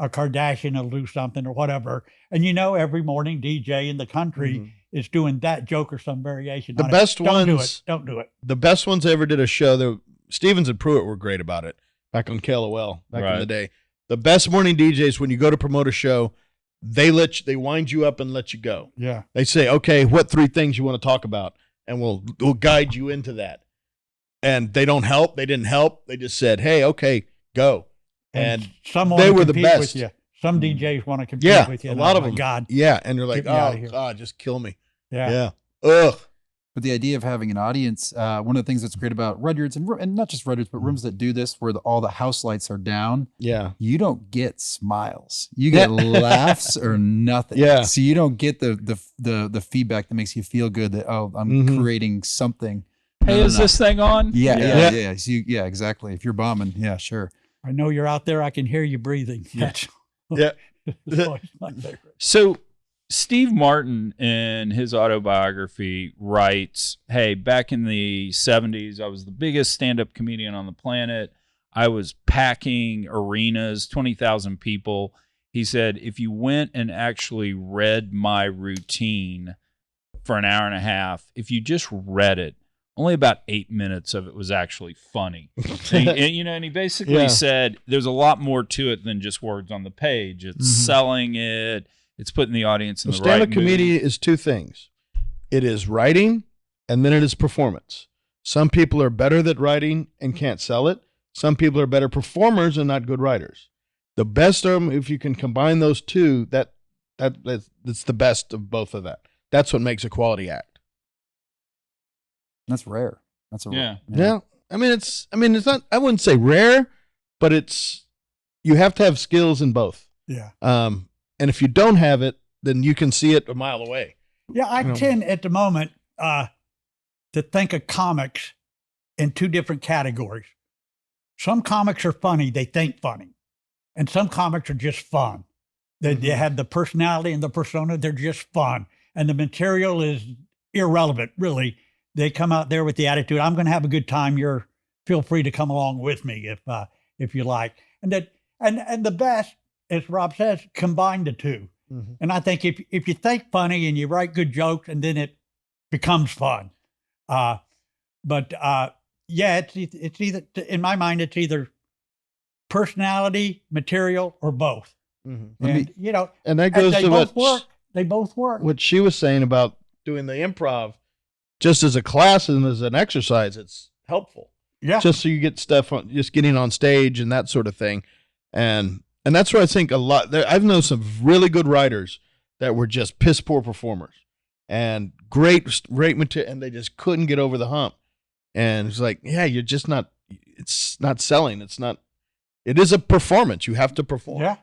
Kardashian will do something or whatever, and every morning DJ in the country is doing that joke or some variation. The on best it. Don't ones- Don't do it. The best ones I ever did a show. Stevens and Pruitt were great about it back on KLOL back in Right. the day. The best morning DJs, when you go to promote a show, they wind you up and let you go. Yeah. They say, "Okay, what 3 things you want to talk about?" And we'll guide you into that. And they don't help. They didn't help. They just said, "Hey, okay, go." And some they wanna were the compete best. With you. Some DJs want to compete yeah, with you. a and lot oh of my them. God. Yeah, and you're like, Get me outta "Oh here." God, just kill me." Yeah. Yeah. Ugh. But the idea of having an audience, one of the things that's great about Rudyards and not just Rudyards, but rooms that do this, where all the house lights are down, Yeah. you don't get smiles. You get laughs or nothing. Yeah. So you don't get the feedback that makes you feel good that I'm creating something. Hey, No, is no. this thing on? Yeah. So yeah, exactly. If you're bombing, yeah, sure. I know you're out there. I can hear you breathing. That's Yeah. that's always my favorite. So Steve Martin in his autobiography writes, "Hey, back in the 70s, I was the biggest stand-up comedian on the planet. I was packing arenas, 20,000 people." He said, "If you went and actually read my routine for an hour and a half, if you just read it, only about 8 minutes of it was actually funny." And he basically said there's a lot more to it than just words on the page. It's selling it. It's putting the audience in the right mood. Stand-up comedy is 2 things. It is writing, and then it is performance. Some people are better at writing and can't sell it. Some people are better performers and not good writers. The best of them, if you can combine those 2, that's the best of both of that. That's what makes a quality act. That's rare. That's a Yeah. I mean, it's not, I wouldn't say rare, but you have to have skills in both. Yeah. And if you don't have it, then you can see it a mile away. Yeah, I tend at the moment to think of comics in 2 different categories. Some comics are funny, they think funny. And some comics are just fun. They have the personality and the persona, they're just fun. And the material is irrelevant, really. They come out there with the attitude, "I'm going to have a good time. Feel free to come along with me if you like." And the best, as Rob says, combine the 2. And I think if you think funny and you write good jokes, and then it becomes fun. It's either, in my mind, it's either personality, material, or both. Mhm. And that goes they to both work. They both work. what she was saying about doing the improv, just as a class and as an exercise, it's helpful. Yeah. Just so you get stuff on, just getting on stage and that sort of thing. And that's where I think a lot, I've known some really good writers that were just piss poor performers and great material, and they just couldn't get over the hump. And it's like, yeah, you're just not, it's not selling. It is a performance. You have to perform. Yeah.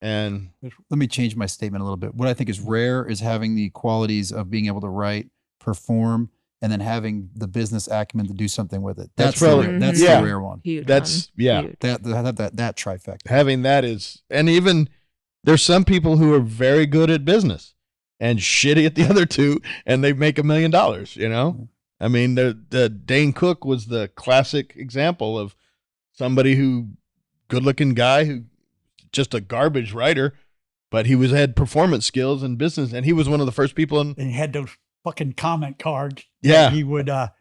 And Let me change my statement a little bit. What I think is rare is having the qualities of being able to write, perform, and then having the business acumen to do something with it. That's the really- rare, that's yeah. the rare one. Huge that's, one. yeah. Huge. That trifecta. Having that is, and even there's some people who are very good at business and shitty at the other two, and they make $1 million, you know? I mean, the Dane Cook was the classic example of somebody who, good-looking guy who just a garbage writer, but he had performance skills and business, and he was one of the first people in. And he had those fucking comment cards. Yeah. He would have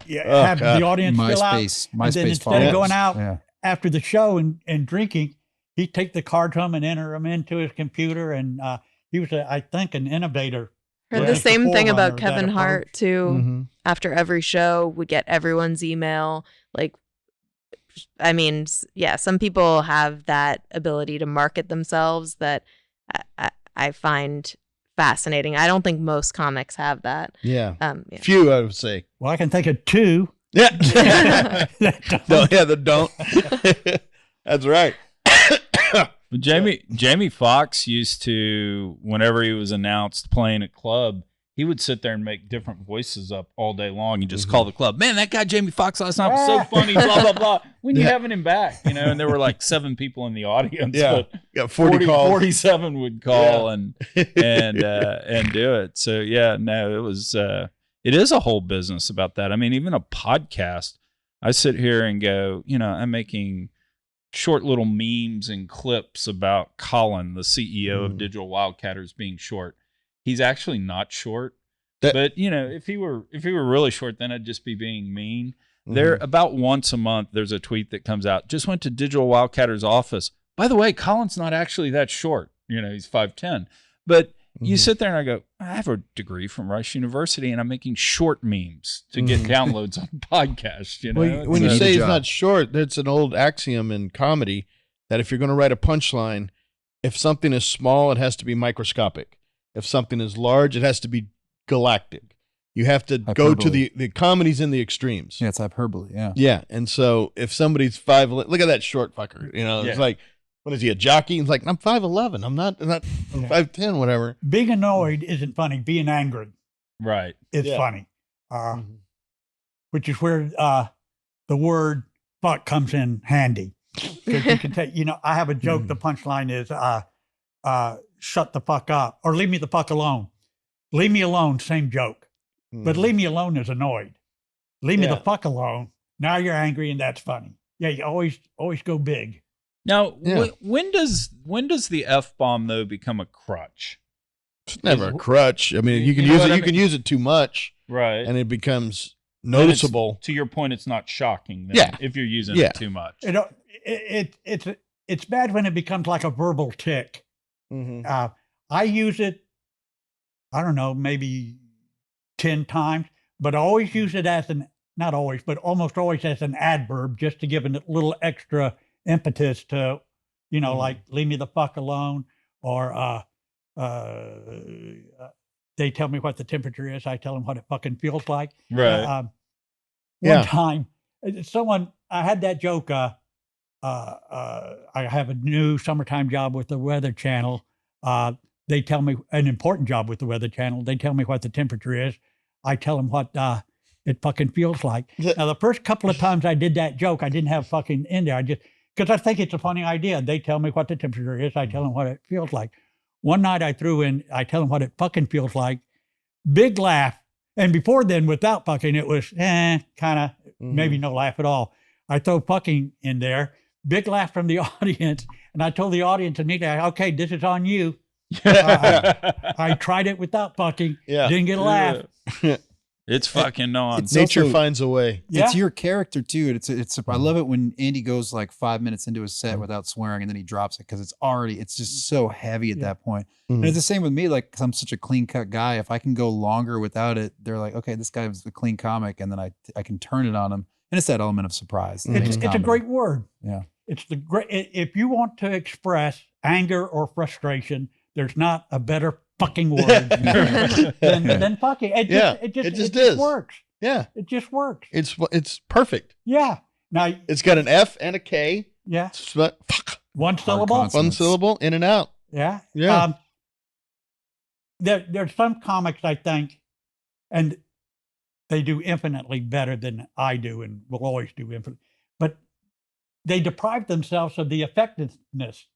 the audience fill out. MySpace And then instead followers. of going out Yeah. after the show and drinking, he'd take the cards home and enter them into his computer. And he was, I think, an innovator. Heard Yeah. the same thing Forerunner about of Kevin that Hart approach. too. Mhm. After every show, would get everyone's email. Like, I mean, yeah, some people have that ability to market themselves that I find fascinating. I don't think most comics have that. Yeah. Yeah. Few, I would say. Well, I can think of two. Yeah. that No, yeah, the don't. That's right. But Jamie Foxx used to, whenever he was announced playing at club, he would sit there and make different voices up all day long and just call the club, man, that guy Jamie Foxx last night was so funny, blah, blah, blah. When you having him back, you know, and there were like 7 people in the audience. Yeah. But Got 40 calls. 47 would call and do it. So yeah, no, it is a whole business about that. I mean, even a podcast, I sit here and go, you know, I'm making short little memes and clips about Colin, the CEO of Digital Wildcatters, being short. He's actually not short, but you know, if he were really short, then I'd just be being mean. There, about once a month, there's a tweet that comes out. Just went to Digital Wildcatters' office. By the way, Colin's not actually that short. You know, he's 5'10". But you sit there and I go, I have a degree from Rice University, and I'm making short memes to get downloads on podcasts. You know, Well, when you say he's not short, that's an old axiom in comedy that if you're going to write a punchline, if something is small, it has to be microscopic. If something is large, it has to be galactic. You have to go to the comedies in the extremes. Yeah, it's hyperbole. Yeah. Yeah. And so if somebody's 5'11", look at that short fucker. You know, it's like, what is he, a jockey? He's like, I'm 5'11". I'm not 5'10", whatever. Being annoyed isn't funny. Being angry right. is funny. Which is where the word fuck comes in handy. Because you can take, you know, I have a joke. The punchline is, shut the fuck up or leave me the fuck alone. Leave me alone, same joke. But leave me alone is annoyed. Leave me the fuck alone. Now you're angry and that's funny. Yeah, you always go big. Now, when does the F-bomb though become a crutch? It's never a crutch. I mean, you can use it. You can use it too much, right? And it becomes noticeable. To your point, it's not shocking. Then, if you're using it too much. It's bad when it becomes like a verbal tick. I use it, I don't know, maybe 10 times, but I always use it as not always, but almost always as an adverb, just to give it a little extra impetus to, you know, like leave me the fuck alone, or they tell me what the temperature is, I tell them what it fucking feels like. Right. One time, I had that joke, I have a new summertime job with the Weather Channel. They tell me an important job with the Weather Channel. They tell me what the temperature is. I tell them what it fucking feels like. Now, the first couple of times I did that joke, I didn't have fucking in there. Because I think it's a funny idea. They tell me what the temperature is. I tell them what it feels like. One night I threw in, I tell them what it fucking feels like. Big laugh. And before then, without fucking, it was kind of maybe no laugh at all. I throw fucking in there. Big laugh from the audience. And I told the audience immediately, okay, this is on you. I tried it without fucking. Didn't get a laugh. It's fucking on. Nature finds a way. It's your character too. I love it when Andy goes like 5 minutes into a set without swearing and then he drops it because it's just so heavy at that point. And it's the same with me. Like, 'cause I'm such a clean cut guy. If I can go longer without it, they're like, okay, this guy's a clean comic, and then I can turn it on him, and it's that element of surprise. It's a great word. Yeah. It's the great. If you want to express anger or frustration, there's not a better fucking word than fucking. It just works. Yeah. It just works. It's perfect. Yeah. Now it's got an F and a K. Yeah. Fuck. One syllable. One syllable, in and out. Yeah. Yeah. There's some comics, I think, and they do infinitely better than I do, and will always do infinitely. But they deprive themselves of the effectiveness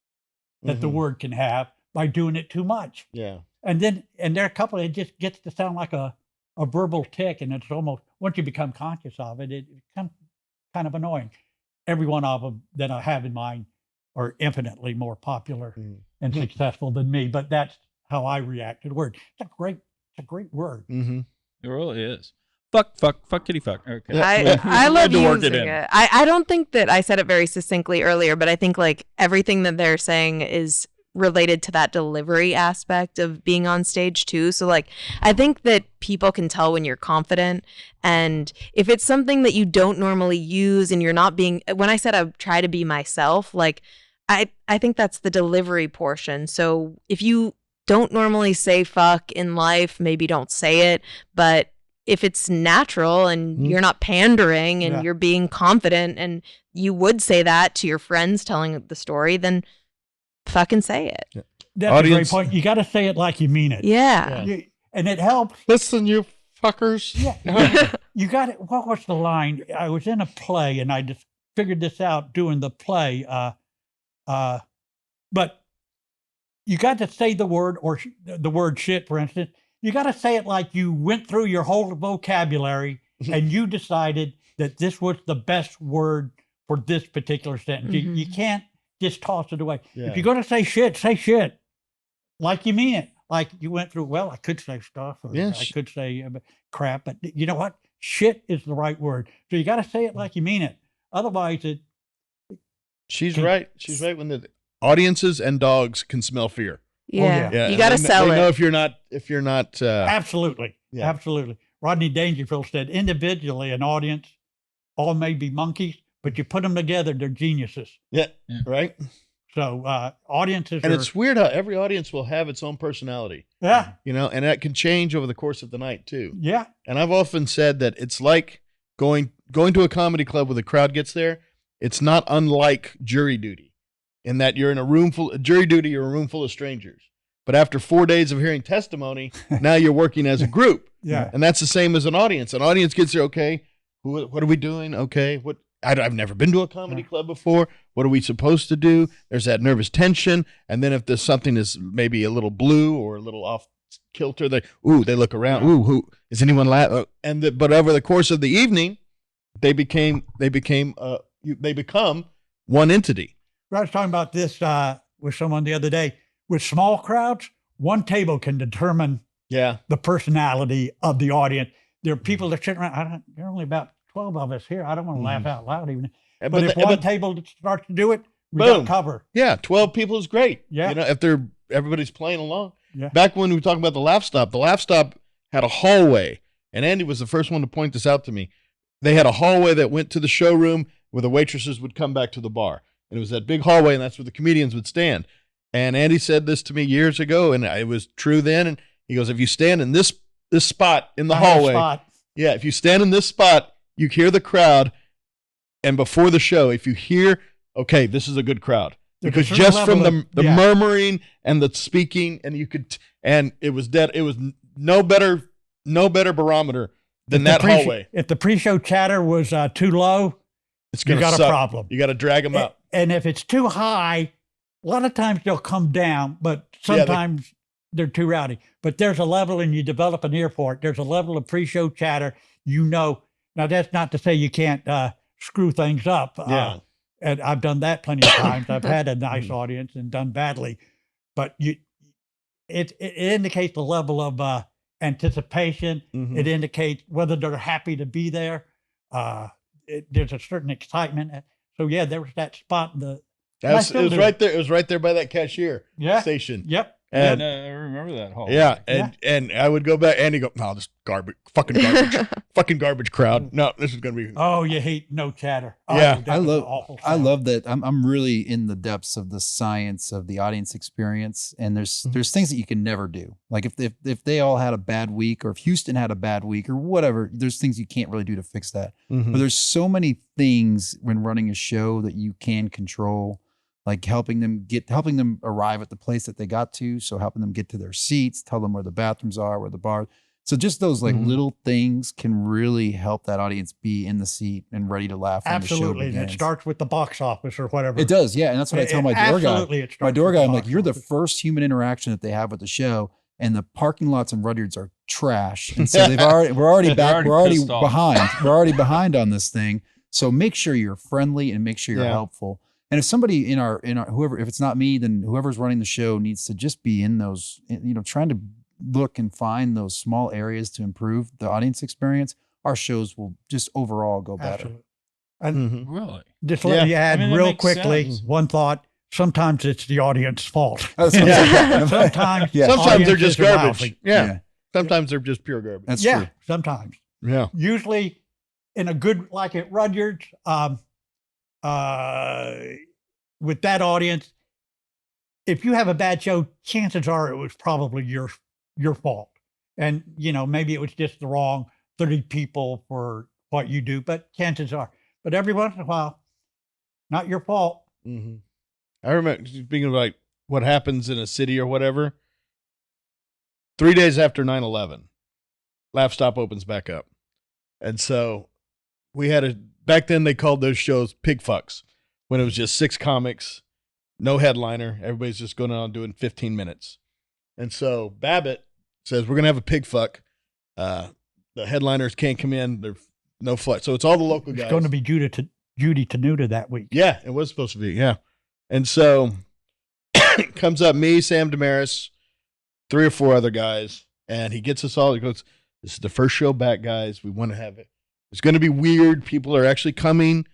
that the word can have by doing it too much. Yeah. And there are a couple, it just gets to sound like a verbal tick, and it's almost, once you become conscious of it, it becomes kind of annoying. Every one of them that I have in mind are infinitely more popular and successful than me, but that's how I react to the word. It's a great word. Mm-hmm. It really is. Fuck, kitty, fuck. Okay. I love to work using it. I don't think that I said it very succinctly earlier, but I think like everything that they're saying is related to that delivery aspect of being on stage too. So like, I think that people can tell when you're confident, and if it's something that you don't normally use and you're not being, when I said I try to be myself, like I think that's the delivery portion. So if you don't normally say fuck in life, maybe don't say it, but if it's natural and you're not pandering and you're being confident and you would say that to your friends telling the story, then fucking say it. Yeah. That's a great point. You got to say it like you mean it. Yeah. And it helps. Listen, you fuckers. Yeah. You got it. What was the line? I was in a play and I just figured this out doing the play. But you got to say the word, or the word shit, for instance. You got to say it like you went through your whole vocabulary and you decided that this was the best word for this particular sentence. You can't just toss it away. Yeah. If you're going to say shit like you mean it. Like you went through, well, I could say stuff, or I could say crap, but you know what? Shit is the right word. So you got to say it like you mean it. Otherwise, She's right. She's right when the audiences and dogs can smell fear. Yeah. You got to sell they it. know if you're not. Absolutely. Yeah. Absolutely. Rodney Dangerfield said, individually, an audience all may be monkeys, but you put them together, they're geniuses. Yeah. Right. So audiences and it's weird how every audience will have its own personality. Yeah. You know, and that can change over the course of the night too. Yeah. And I've often said that it's like going to a comedy club where the crowd gets there. It's not unlike jury duty in that you're in a room full of jury duty, you're a room full of strangers. But after 4 days of hearing testimony, now you're working as a group. Yeah. And that's the same as an audience. An audience gets there, okay, what are we doing? Okay, I've never been to a comedy club before. What are we supposed to do? There's that nervous tension. And then if there's something is maybe a little blue or a little off kilter, they look around. Ooh, who is anyone laughing? But over the course of the evening, they become one entity. I was talking about this with someone the other day. With small crowds, one table can determine the personality of the audience. There are people that sit around. There are only about 12 of us here. I don't want to laugh out loud even. But if one table starts to do it, we got cover. Yeah, 12 people is great. Yeah. You know, if everybody's playing along. Yeah. Back when we were talking about the Laff Stop had a hallway, and Andy was the first one to point this out to me. They had a hallway that went to the showroom where the waitresses would come back to the bar. And it was that big hallway, and that's where the comedians would stand. And Andy said this to me years ago, and it was true then. And he goes, if you stand in this spot in the hallway, if you stand in this spot, you hear the crowd. And before the show, if you hear, okay, this is a good crowd. Because just from the murmuring and the speaking, and and it was dead. It was no better barometer than that hallway. If the pre-show chatter was too low, you got a problem. You got to drag them up. And if it's too high, a lot of times they'll come down, but sometimes they're too rowdy. But there's a level, and you develop an ear for it. There's a level of pre-show chatter. Now that's not to say you can't screw things up. And I've done that plenty of times. I've had a nice audience and done badly, but it indicates the level of anticipation. Mm-hmm. It indicates whether they're happy to be there. There's a certain excitement. So there was that spot. It was right there. It was right there by that cashier station. Yep. And I remember that hall. Yeah, and I would go back, and he'd go, no, this fucking garbage crowd. No, this is going to be. Oh, you hate no chatter. Yeah. I love that. I'm really in the depths of the science of the audience experience, and there's things that you can never do. Like if they all had a bad week, or if Houston had a bad week, or whatever, there's things you can't really do to fix that. Mm-hmm. But there's so many things when running a show that you can control. Like helping them arrive at the place that they got to. So helping them get to their seats, tell them where the bathrooms are, where the bar. So just those little things can really help that audience be in the seat and ready to laugh when the show begins. Absolutely. It starts with the box office or whatever. It does, yeah. And that's what I tell my door guy. Absolutely, it starts My door with guy, the I'm like, box you're the office. first human interaction that they have with the show. and the parking lots in Rudyard's are trash. And so we're already pissed off. behind. We're already behind on this thing. So make sure you're friendly and make sure you're helpful. And if somebody in our whoever, if it's not me, then whoever's running the show needs to just be in those, trying to look and find those small areas to improve the audience experience. Our shows will just overall go better. Absolutely. And Really? just let you add that real makes quickly, sense. one thought. Sometimes it's the audience's fault. Yeah. Sometimes Sometimes they're just audiences are garbage. lousy. Yeah. Sometimes they're just pure garbage. That's Yeah, true. sometimes. Yeah. Usually in a good, like at Rudyard's, with that audience, if you have a bad show, chances are it was probably your fault. And, maybe it was just the wrong 30 people for what you do, but chances are. But every once in a while, not your fault. Mm-hmm. I remember speaking of like what happens in a city or whatever. 3 days after 9/11, Laff Stop opens back up. And so we had back then they called those shows pig fucks when it was just 6 comics, no headliner. Everybody's just going on doing 15 minutes. And so Babbitt says, we're going to have a pig fuck. The headliners can't come in. There's no flight. So it's all the local guys. It's going to be Judy Tenuta that week. Yeah, it was supposed to be. Yeah. And so comes up me, Sam Damaris, 3 or 4 other guys, and he gets us all. He goes, this is the first show back, guys. We want to have it. It's going to be weird. People are actually coming.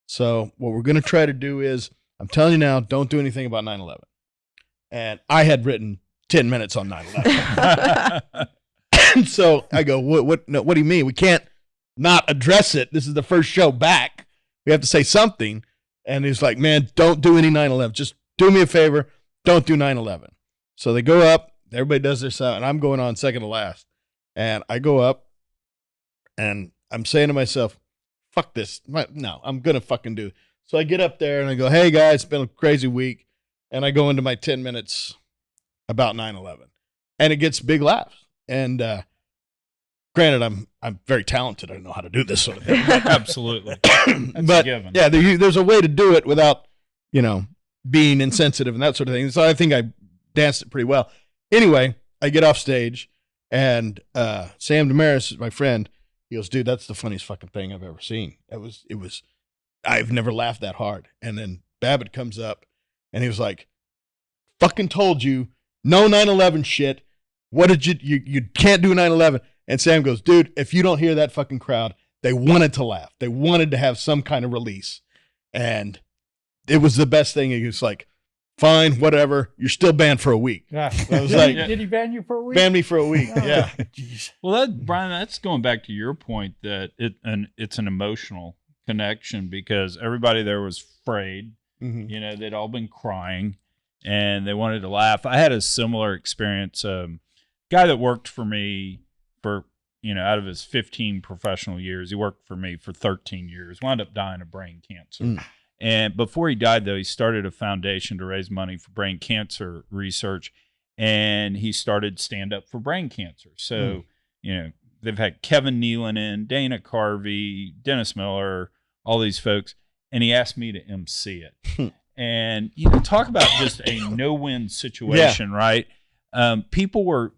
So what we're going to try to do is, I'm telling you now, don't do anything about 9/11. And I had written 10 minutes on 9/11. And so I go, what do you mean? We can't not address it. This is the first show back. We have to say something. And he's like, man, don't do any 9/11. Just do me a favor. Don't do 9/11. So they go up. Everybody does their sound. And I'm going on second to last. And I go up. And I'm saying to myself, fuck this. No, I'm going to fucking do it. So I get up there and I go, hey, guys, it's been a crazy week. And I go into my 10 minutes about 9/11. And it gets big laughs. And granted, I'm very talented. I don't know how to do this sort of thing. Absolutely. That's But a given. yeah, there's a way to do it without, being insensitive and that sort of thing. So I think I danced it pretty well. Anyway, I get off stage and Sam Damaris, my friend, he goes, dude, that's the funniest fucking thing I've ever seen. It was, I've never laughed that hard. And then Babbitt comes up and he was like, fucking told you, no 9/11 shit. What did you can't do 9/11. And Sam goes, dude, if you don't hear that fucking crowd, they wanted to laugh. They wanted to have some kind of release. And it was the best thing. He was like, fine, whatever. You're still banned for a week. Yeah. I was like, Did he ban you for a week? ban me for a week. Yeah. Jeez. Well, Brian, that's going back to your point that it's an emotional connection because everybody there was afraid. Mm-hmm. They'd all been crying and they wanted to laugh. I had a similar experience. Guy that worked for me for, out of his 15 professional years, he worked for me for 13 years, wound up dying of brain cancer. Mm. And before he died, though, he started a foundation to raise money for brain cancer research, and he started Stand Up for Brain Cancer. So, they've had Kevin Nealon in, Dana Carvey, Dennis Miller, all these folks, and he asked me to MC it. And, talk about just a no-win situation, right? People were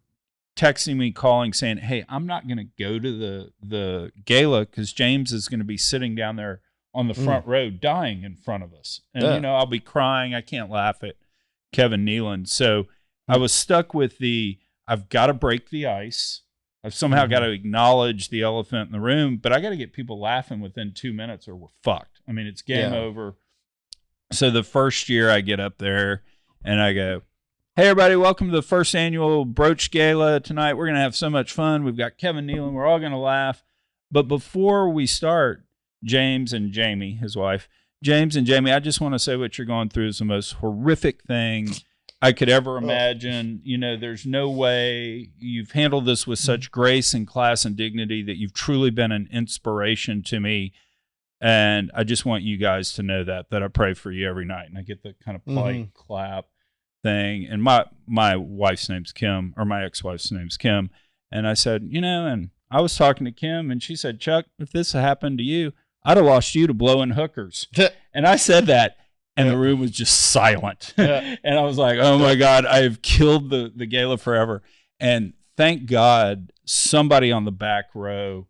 texting me, calling, saying, hey, I'm not going to go to the gala because James is going to be sitting down there on the front row dying in front of us. And, I'll be crying. I can't laugh at Kevin Nealon. So I was stuck with I've got to break the ice. I've somehow got to acknowledge the elephant in the room, but I got to get people laughing within 2 minutes or we're fucked. I mean, it's game over. So the first year I get up there and I go, hey, everybody, welcome to the first annual Broach Gala tonight. We're going to have so much fun. We've got Kevin Nealon. We're all going to laugh. But before we start, James and Jamie, his wife, James and Jamie, I just want to say what you're going through is the most horrific thing I could ever imagine. There's no way you've handled this with such grace and class and dignity that you've truly been an inspiration to me. And I just want you guys to know that I pray for you every night. And I get the kind of polite clap thing. And my wife's name's Kim, or my ex-wife's name's Kim. And I said, and I was talking to Kim and she said, Chuck, if this had happened to you, I'd have lost you to blowing hookers. And I said that and the room was just silent. And I was like, oh my God, I've killed the gala forever. And thank God somebody on the back row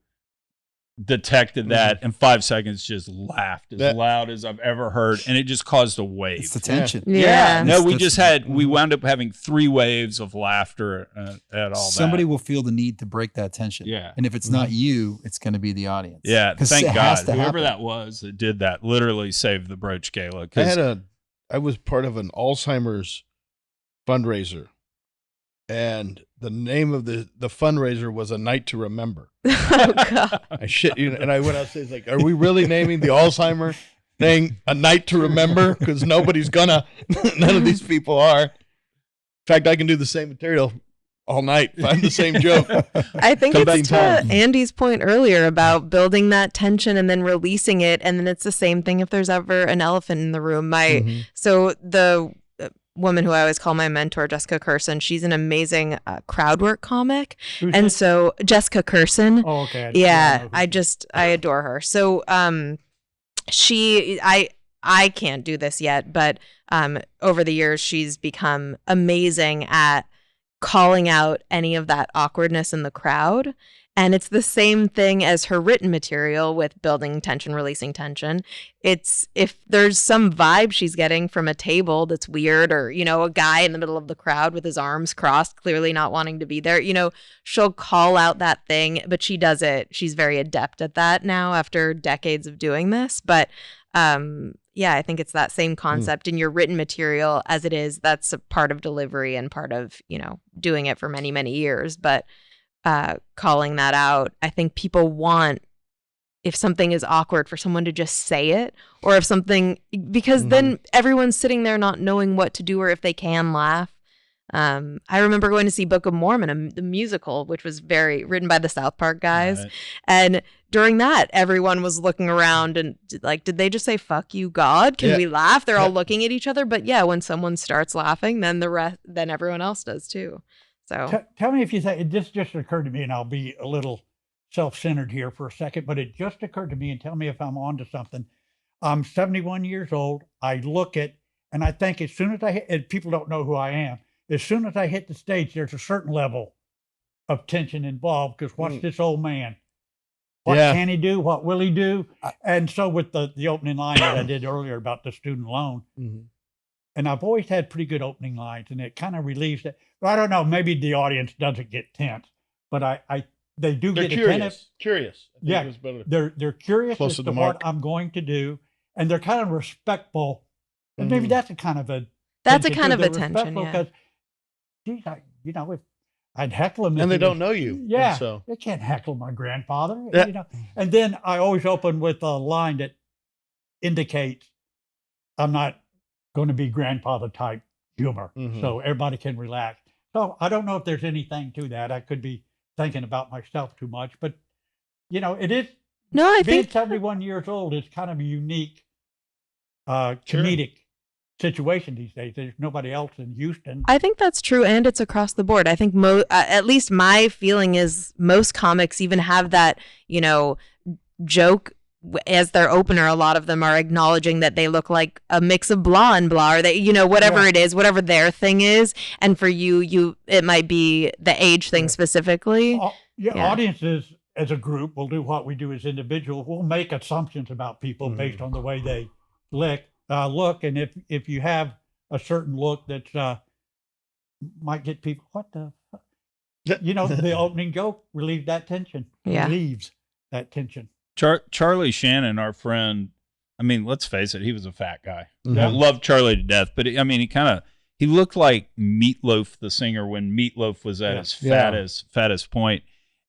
detected that, and 5 seconds just laughed as loud as I've ever heard, and it just caused a wave. It's the tension. Yeah. No, we wound up having 3 waves of laughter at all. Somebody will feel the need to break that tension. Yeah. And if it's not you, it's going to be the audience. Yeah. 'Cause Thank it God. has to Whoever happen. that was that did that literally saved the Broach Gala. I was part of an Alzheimer's fundraiser, and the name of the fundraiser was A Night to Remember. Oh, God. I shit you, and I went outside, like, are we really naming the Alzheimer thing A Night to Remember? Because nobody's gonna, none of these people are. In fact, I can do the same material all night, find the same joke. I think Come it's back to time. Andy's point earlier about building that tension and then releasing it. And then it's the same thing if there's ever an elephant in the room. So the woman who I always call my mentor, Jessica Curson, she's an amazing crowd work comic. Who's And this? so Jessica Curson. Oh, okay. Yeah, I adore her. So I can't do this yet, but over the years she's become amazing at calling out any of that awkwardness in the crowd. And it's the same thing as her written material with building tension, releasing tension. It's if there's some vibe she's getting from a table that's weird, or, you know, a guy in the middle of the crowd with his arms crossed, clearly not wanting to be there, you know, she'll call out that thing, but she does it. She's very adept at that now after decades of doing this. But yeah, I think it's that same concept in your written material as it is. That's a part of delivery and part of, you know, doing it for many, many years. But calling that out, I think people want, if something is awkward, for someone to just say it, or if something, because then everyone's sitting there not knowing what to do or if they can laugh. I remember going to see Book of Mormon, the musical, which was written by the South Park guys. Right. And during that, everyone was looking around and like, did they just say, fuck you, God? Can we laugh? They're all looking at each other. But yeah, when someone starts laughing, then then everyone else does too. So Tell me if you think, this just occurred to me, and I'll be a little self-centered here for a second, but it just occurred to me, and tell me if I'm onto something. I'm 71 years old. I look at, and I think as soon as I hit, and people don't know who I am, as soon as I hit the stage, there's a certain level of tension involved, because what's this old man? What can he do? What will he do? And so with the opening line that I did earlier about the student loan, and I've always had pretty good opening lines, and it kind of relieves it. But I don't know, maybe the audience doesn't get tense, but they do They're get attentive. curious. I think Yeah, it's better. they're curious Close as to to the what mark. I'm going to do, and they're kind of respectful. And maybe that's a kind of a that's a tension, kind too. of They're attention, respectful yeah. because, geez, if I'd heckle them, And if they he don't was- know you. Yeah, And so they can't heckle my grandfather, Yeah. you know. And then I always open with a line that indicates I'm not going to be grandfather type humor, so everybody can relax. So I don't know if there's anything to that. I could be thinking about myself too much, but you know, it is. no, I Being think 71 years old is kind of a unique comedic situation these days. There's nobody else in Houston. I think that's true, and it's across the board. I think at least my feeling is most comics even have that, you know, joke as their opener. A lot of them are acknowledging that they look like a mix of blah and blah, or they, you know, whatever it is, whatever their thing is. And for you, it might be the age thing specifically. Audiences as a group will do what we do as individuals. We'll make assumptions about people based on the way they look. And if you have a certain look that might get people, what the fuck? You know, the opening joke relieves that tension. Yeah. Relieves that tension. Charlie Shannon, our friend, I mean, let's face it, he was a fat guy. Mhm. I love Charlie to death, but I mean, he looked like Meatloaf, the singer, when Meatloaf was at his fattest point.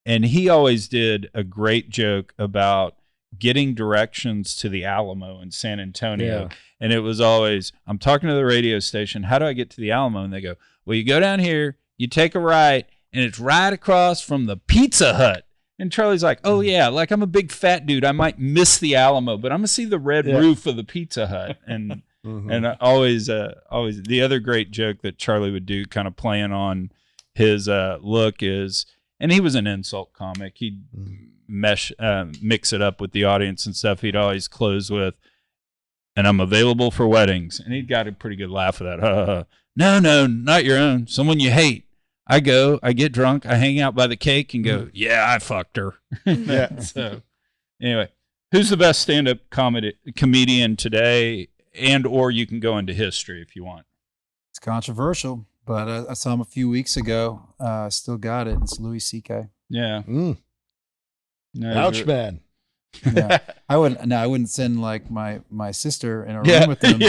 And he always did a great joke about getting directions to the Alamo in San Antonio. Yeah. And it was always, I'm talking to the radio station, how do I get to the Alamo? And they go, well, you go down here, you take a right, and it's right across from the Pizza Hut. And Charlie's like, oh, yeah, like I'm a big fat dude. I might miss the Alamo, but I'm going to see the red roof of the Pizza Hut. And and always the other great joke that Charlie would do, kind of playing on his look, is, and he was an insult comic. He'd mix it up with the audience and stuff. He'd always close with, and I'm available for weddings. And he'd got a pretty good laugh of that. No, not your own. Someone you hate. I get drunk, I hang out by the cake and go, yeah, I fucked her. Yeah. So anyway, who's the best stand-up comedian today? And or you can go into history if you want. It's controversial, but I saw him a few weeks ago. Still got it. It's Louis C.K. Yeah. Mm. No, Ouch, man. Yeah. I wouldn't send like my sister in a room with him.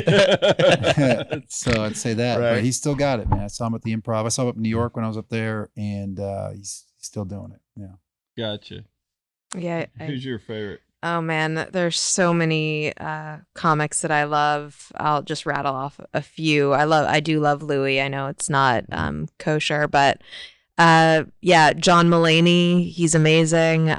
So I'd say that. Right. But he's still got it, man. I saw him at the Improv. I saw him up in New York when I was up there, and he's still doing it. Yeah. Gotcha. Yeah. Who's your favorite? Oh man, there's so many comics that I love. I'll just rattle off a few. I do love Louis. I know it's not kosher, but yeah, John Mulaney, he's amazing.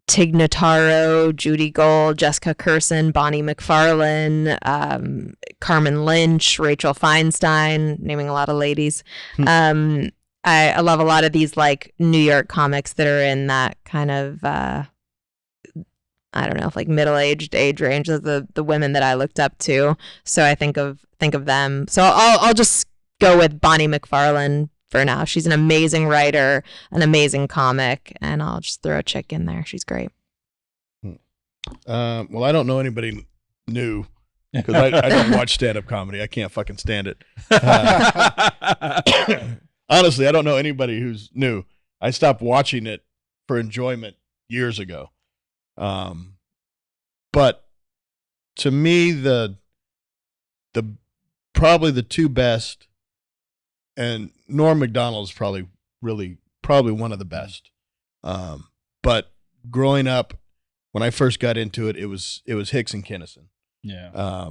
Tig Notaro, Judy Gold, Jessica Curson, Bonnie McFarlane, Carmen Lynch, Rachel Feinstein, naming a lot of ladies. I love a lot of these like New York comics that are in that kind of I don't know, like middle-aged age range of the women that I looked up to. So I think of them. So I'll just go with Bonnie McFarlane for now. She's an amazing writer, an amazing comic, and I'll just throw a chick in there. She's great. Well, I don't know anybody new because I don't watch stand-up comedy. I can't fucking stand it. Honestly, I don't know anybody who's new. I stopped watching it for enjoyment years ago. But to me, the probably the two best, and Norm Macdonald is probably one of the best. But growing up, when I first got into it, it was Hicks and Kinnison. Yeah.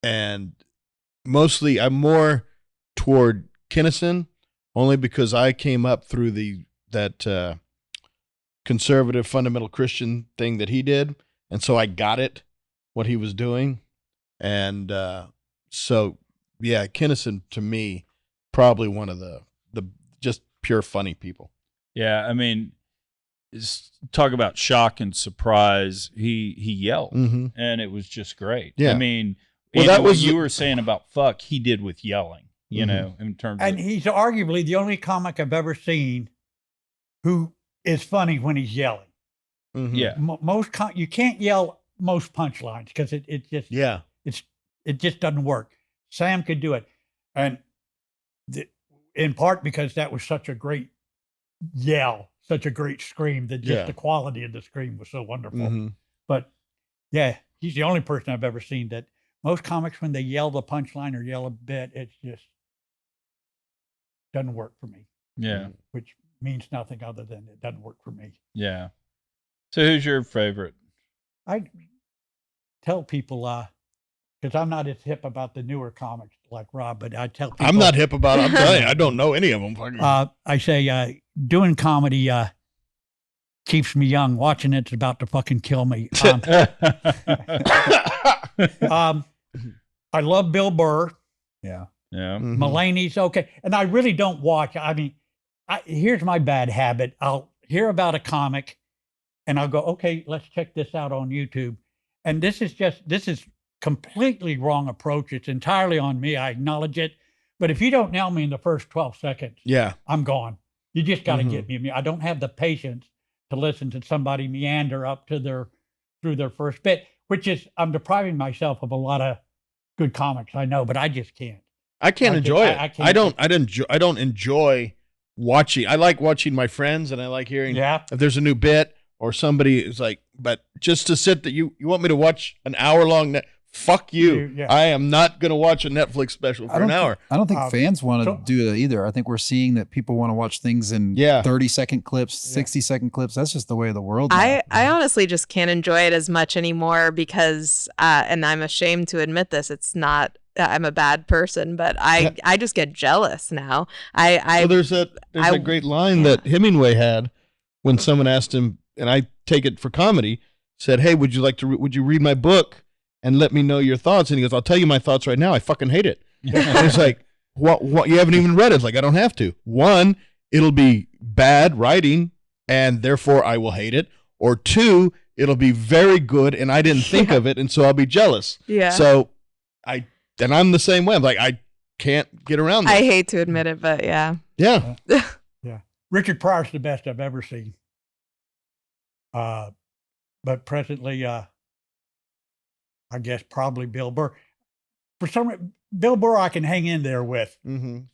And mostly I'm more toward Kinnison, only because I came up through that conservative fundamental Christian thing that he did, and so I got it, what he was doing. And so yeah, Kinnison to me probably one of the just pure funny people. Yeah, I mean, talk about shock and surprise. He yelled, and it was just great. Yeah. I mean, well, that that was was what you were saying about fuck. He did with yelling, you know, in terms And of he's arguably the only comic I've ever seen who is funny when he's yelling. yeah, You can't yell most punchlines because it just Yeah. it just doesn't work. Sam could do it, and in part because that was such a great yell, such a great scream that just the quality of the scream was so wonderful. But yeah, he's the only person I've ever seen that most comics, when they yell the punchline or yell a bit, it just doesn't work for me. yeah, Which means nothing other than it doesn't work for me. yeah. So who's your favorite? I tell people, because I'm not as hip about the newer comics like Rob, but I tell people. I'm not hip about it. I'm telling you, I don't know any of them. I say, doing comedy keeps me young. Watching it's about to fucking kill me. I love Bill Burr. Yeah. Yeah. Mulaney's okay. And I really don't watch. I mean, here's my bad habit. I'll hear about a comic and I'll go, okay, let's check this out on YouTube. And this is completely wrong approach. It's entirely on me. I acknowledge it. But if you don't nail me in the first 12 seconds, I'm gone. You just got to get me. I don't have the patience to listen to somebody meander up to through their first bit, which is, I'm depriving myself of a lot of good comics, I know, but I just can't. I can't enjoy it. I don't enjoy watching. I like watching my friends, and I like hearing if there's a new bit or somebody is like, but just to sit that you want me to watch an hour long. Fuck you. I am not going to watch a Netflix special for an hour. I don't think fans want to do that either. I think we're seeing that people want to watch things in 30-second clips, 60-second clips. That's just the way of the world now. I honestly just can't enjoy it as much anymore because, and I'm ashamed to admit this, it's not, I'm a bad person, but I just get jealous now. Well, there's a great line that Hemingway had when someone asked him, and I take it for comedy, said, hey, would you read my book and let me know your thoughts? And he goes, I'll tell you my thoughts right now. I fucking hate it. And it's like, what? You haven't even read it. It's like, I don't have to. One, it'll be bad writing, and therefore I will hate it. Or two, it'll be very good, and I didn't think of it, and so I'll be jealous. Yeah. So I'm the same way. I'm like, can't get around I that. hate to admit it, but yeah. Yeah. Yeah. Richard Pryor's the best I've ever seen. But presently, I guess probably Bill Burr. For some reason, Bill Burr I can hang in there with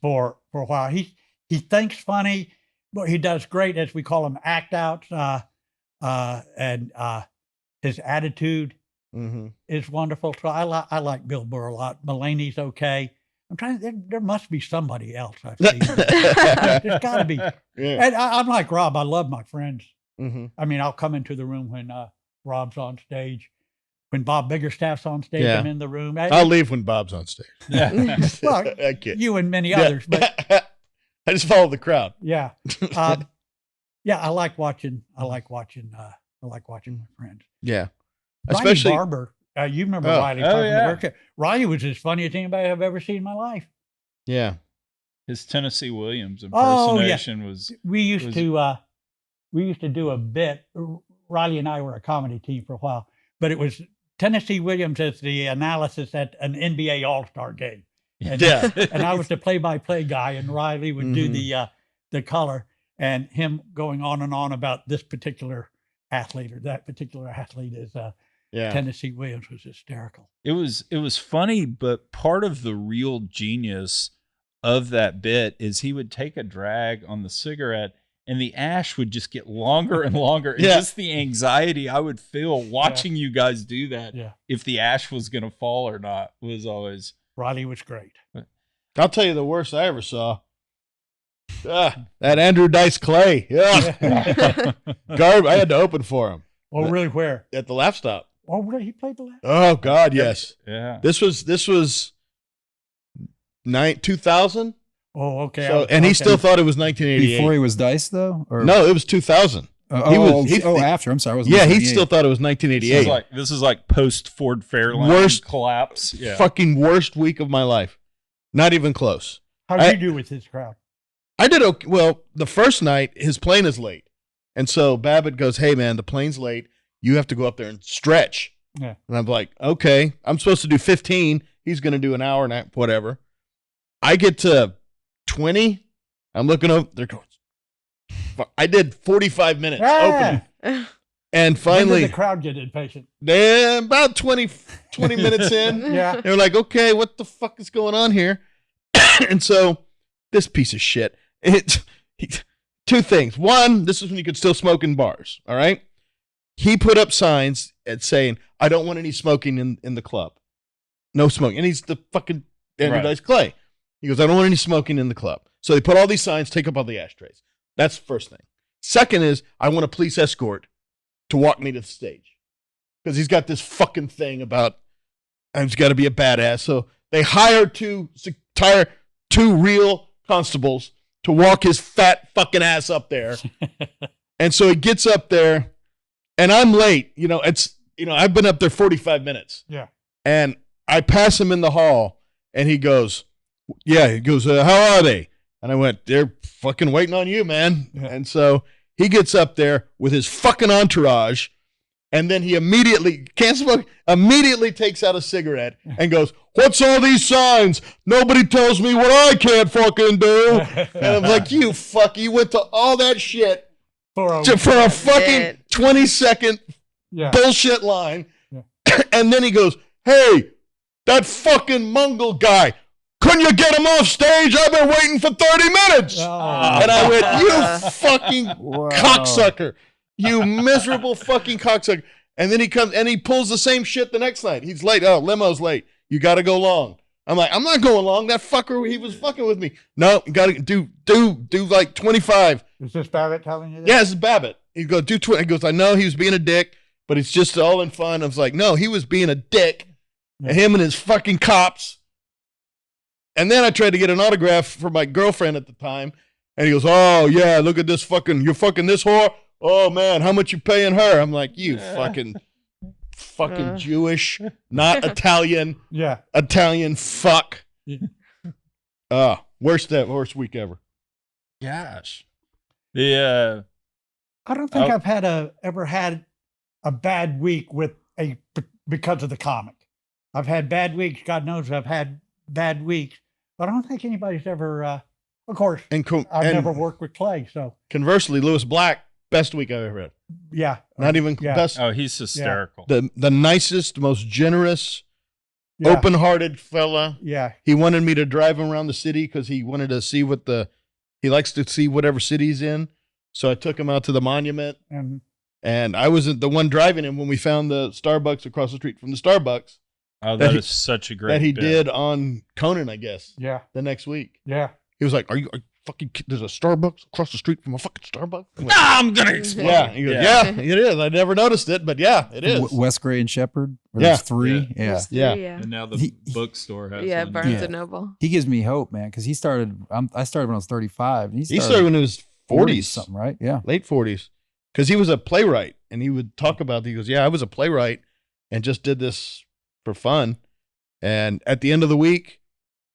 for a while. He thinks funny, but he does great, as we call them, act outs. And his attitude is wonderful. So I like Bill Burr a lot. Mulaney's okay. I'm trying to think, there must be somebody else I've seen. There's got to be. Yeah. And I'm like Rob. I love my friends. I mean, I'll come into the room when Rob's on stage. When Bob Biggerstaff's on stage, Yeah. I'm in the room. I'll leave when Bob's on stage. Well, I kid. you and many others, but I just follow the crowd. yeah, yeah. I like watching my friends. Yeah. Riley Especially Barber. You remember Oh. Riley? Oh, talking yeah. to Berkshire. Riley was as funny as anybody I've ever seen in my life. Yeah. His Tennessee Williams Oh, yeah. impersonation was. We used to do a bit. Riley and I were a comedy team for a while, but it was Tennessee Williams as the analysis at an NBA All-Star game. And, Yeah. and I was the play-by-play guy, and Riley would do the color, and him going on and on about this particular athlete or that particular athlete is Yeah. Tennessee Williams was hysterical. It was funny, but part of the real genius of that bit is he would take a drag on the cigarette and the ash would just get longer and longer. And Yeah. just the anxiety I would feel watching you guys do that, Yeah. if the ash was going to fall or not, was always. Riley was great. I'll tell you the worst I ever saw. That Andrew Dice Clay. Yeah. Garb. I had to open for him Oh, really? Where? at the Laugh Stop. Oh, really? He played the last. Oh God, yes. Yeah. This was 2000. Oh, okay. So, and he still thought it was 1988. Before he was Dice, though? Or No, it was 2000. after. I'm sorry. I wasn't Yeah, he listening. still thought it was This 1988. is like post Ford Fairlane Worst collapse. Yeah. Fucking worst week of my life. Not even close. How did you do with his crowd? I did okay. Well, the first night, his plane is late. And so Babbitt goes, hey, man, the plane's late. You have to go up there and stretch. Yeah. And I'm like, okay. I'm supposed to do 15. He's going to do an hour and whatever. I get to 20. I'm looking up. They're going, I did 45 minutes opening. And When finally, did the crowd get impatient? then about 20 minutes in, Yeah. they were like, okay, what the fuck is going on here? And so this piece of shit, two things. One, this is when you could still smoke in bars, all right? He put up signs saying, I don't want any smoking in the club. No smoking. And he's the fucking Andrew Dice Clay. He goes, I don't want any smoking in the club. So they put all these signs, take up all the ashtrays. That's the first thing. Second is, I want a police escort to walk me to the stage. Because he's got this fucking thing about, I've got to be a badass. So they hire two real constables to walk his fat fucking ass up there. And so he gets up there, and I'm late. I've been up there 45 minutes. Yeah. And I pass him in the hall, and he goes, how are they? And I went, they're fucking waiting on you, man. Yeah. And so he gets up there with his fucking entourage, and then he immediately takes out a cigarette and goes, what's all these signs? Nobody tells me what I can't fucking do. And I'm like, you went to all that shit for a fucking 20-second bullshit line. Yeah. And then he goes, hey, that fucking Mungle guy, couldn't you get him off stage? I've been waiting for 30 minutes. Oh. And I went, you fucking cocksucker. You miserable fucking cocksucker. And then he comes and he pulls the same shit the next night. He's late. Oh, limo's late. You got to go long. I'm like, I'm not going long. That fucker, he was fucking with me. No, you got to do like 25. Is this Babbitt telling you that? Yeah, this is Babbitt. He goes, do 20. He goes, I know he was being a dick, but it's just all in fun. I was like, no, he was being a dick. Yeah. Him and his fucking cops. And then I tried to get an autograph for my girlfriend at the time. And he goes, oh, yeah, look at this you're fucking this whore? Oh, man, how much you paying her? I'm like, you fucking Jewish, not Italian. Yeah. Italian fuck. Yeah. Worst week ever. Gosh. The I don't think I've ever had a bad week because of the comic. I've had bad weeks. God knows I've had bad weeks. But I don't think anybody's ever, of course, And, I've never worked with Clay. So, conversely, Lewis Black, best week I've ever had. yeah. Not even yeah. best. Oh, he's hysterical. The nicest, most generous, Yeah. open-hearted fella. Yeah. He wanted me to drive him around the city because he wanted to see he likes to see whatever city he's in. So I took him out to the monument, and I wasn't the one driving him when we found the Starbucks across the street from the Starbucks. Oh, that is such a great that he bit. did on Conan, I guess. Yeah. The next week. Yeah. He was like, are you fucking kidding? There's a Starbucks across the street from a fucking Starbucks? I'm like, I'm gonna explode. yeah. He goes, yeah, it is. I never noticed it, but yeah, it is. West Gray and Shepherd. Where Yeah. there's 3. Yeah. Yeah. There's three, Yeah. yeah. And now the He- bookstore has Yeah, one. Barnes Yeah. and Noble. He gives me hope, man, because he started. I started when I was 35. And He started when he was 40s, something, right? Yeah. late 40s, because he was a playwright, and he would talk about. He goes, "Yeah, I was a playwright, and just did this for fun." And at the end of the week,